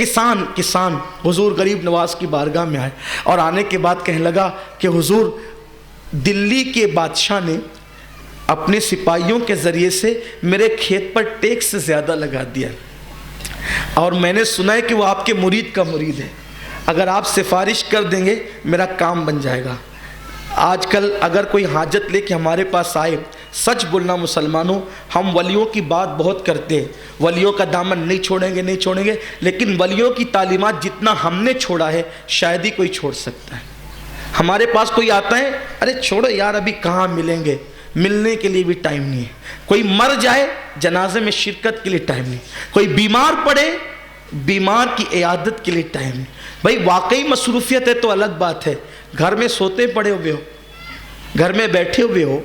Speaker 1: کسان حضور غریب نواز کی بارگاہ میں آئے، اور آنے کے بعد کہنے لگا کہ حضور، دلی کے بادشاہ نے اپنے سپاہیوں کے ذریعے سے میرے کھیت پر ٹیکس زیادہ لگا دیا، اور میں نے سنا ہے کہ وہ آپ کے مرید کا مرید ہے، اگر آپ سفارش کر دیں گے میرا کام بن جائے گا۔ آج کل اگر کوئی حاجت لے کے ہمارے پاس آئے سچ بولنا مسلمانوں، ہم ولیوں کی بات بہت کرتے ہیں، ولیوں کا دامن نہیں چھوڑیں گے، لیکن ولیوں کی تعلیمات جتنا ہم نے چھوڑا ہے شاید ہی کوئی چھوڑ سکتا ہے۔ ہمارے پاس کوئی آتا ہے، ارے چھوڑو یار ابھی کہاں ملیں گے، ملنے کے لیے بھی ٹائم نہیں ہے۔ کوئی مر جائے جنازے میں شرکت کے لیے ٹائم نہیں، کوئی بیمار پڑے بیمار کی عیادت کے لیے ٹائم نہیں۔ بھائی واقعی مصروفیت ہے تو الگ بات ہے، گھر میں سوتے پڑے ہوئے ہو، گھر میں بیٹھے ہوئے ہو،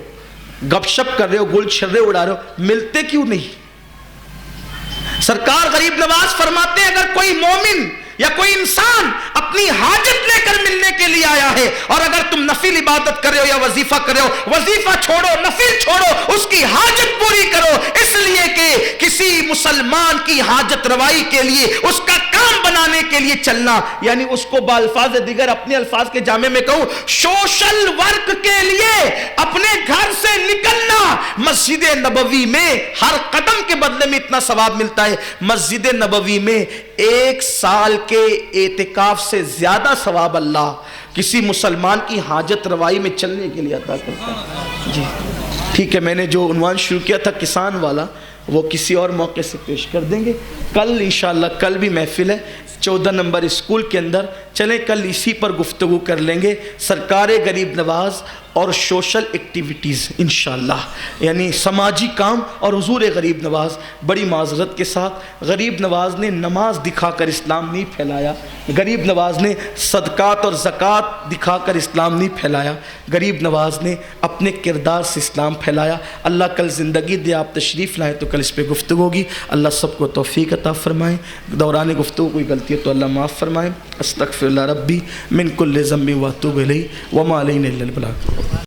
Speaker 1: گپ شپ کر رہے ہو، گل چھرے اڑا رہے ہو، ملتے کیوں نہیں؟ سرکار غریب نواز فرماتے ہیں اگر کوئی مومن یا کوئی انسان اپنی حاجت لے کر ملنے کے لیے آیا ہے، اور اگر تم نفل عبادت کر رہے ہو یا وظیفہ کر رہے ہو، وظیفہ چھوڑو، نفل چھوڑو، اس کی حاجت پوری کرو، اس لیے کہ کسی مسلمان کی حاجت روائی کے لیے، اس کا کام بنانے کے لیے چلنا، یعنی اس کو بالفاظ دیگر اپنے الفاظ کے جامع میں کہوں، سوشل ورک کے لیے اپنے گھر سے نکلنا۔ مسجد نبوی میں ہر قدم کے بدلے میں اتنا ثواب ملتا ہے، مسجد نبوی میں 1 سال کے اعتکاف سے زیادہ ثواب اللہ کسی مسلمان کی حاجت روائی میں چلنے کے لیے عطا کرتا ہے۔ جی ٹھیک ہے، میں نے جو عنوان شروع کیا تھا کسان والا وہ کسی اور موقع سے پیش کر دیں گے۔ کل انشاءاللہ کل بھی محفل ہے 14 نمبر اسکول کے اندر، چلیں کل اسی پر گفتگو کر لیں گے، سرکار غریب نواز اور سوشل ایکٹیویٹیز انشاءاللہ، یعنی سماجی کام اور حضور غریب نواز۔ بڑی معذرت کے ساتھ غریب نواز نے نماز دکھا کر اسلام نہیں پھیلایا، غریب نواز نے صدقات اور زکوٰۃ دکھا کر اسلام نہیں پھیلایا، غریب نواز نے اپنے کردار سے اسلام پھیلایا۔ اللہ کل زندگی دے، آپ تشریف لائیں تو کل اس پہ گفتگو ہوگی۔ اللہ سب کو توفیق عطا فرمائیں، دوران گفتگو کوئی غلطی ہے تو اللہ معاف فرمائیں۔ استغفر اللہ ربی من کل ذنب واتوب الیہ وما علینا الا البلاغ۔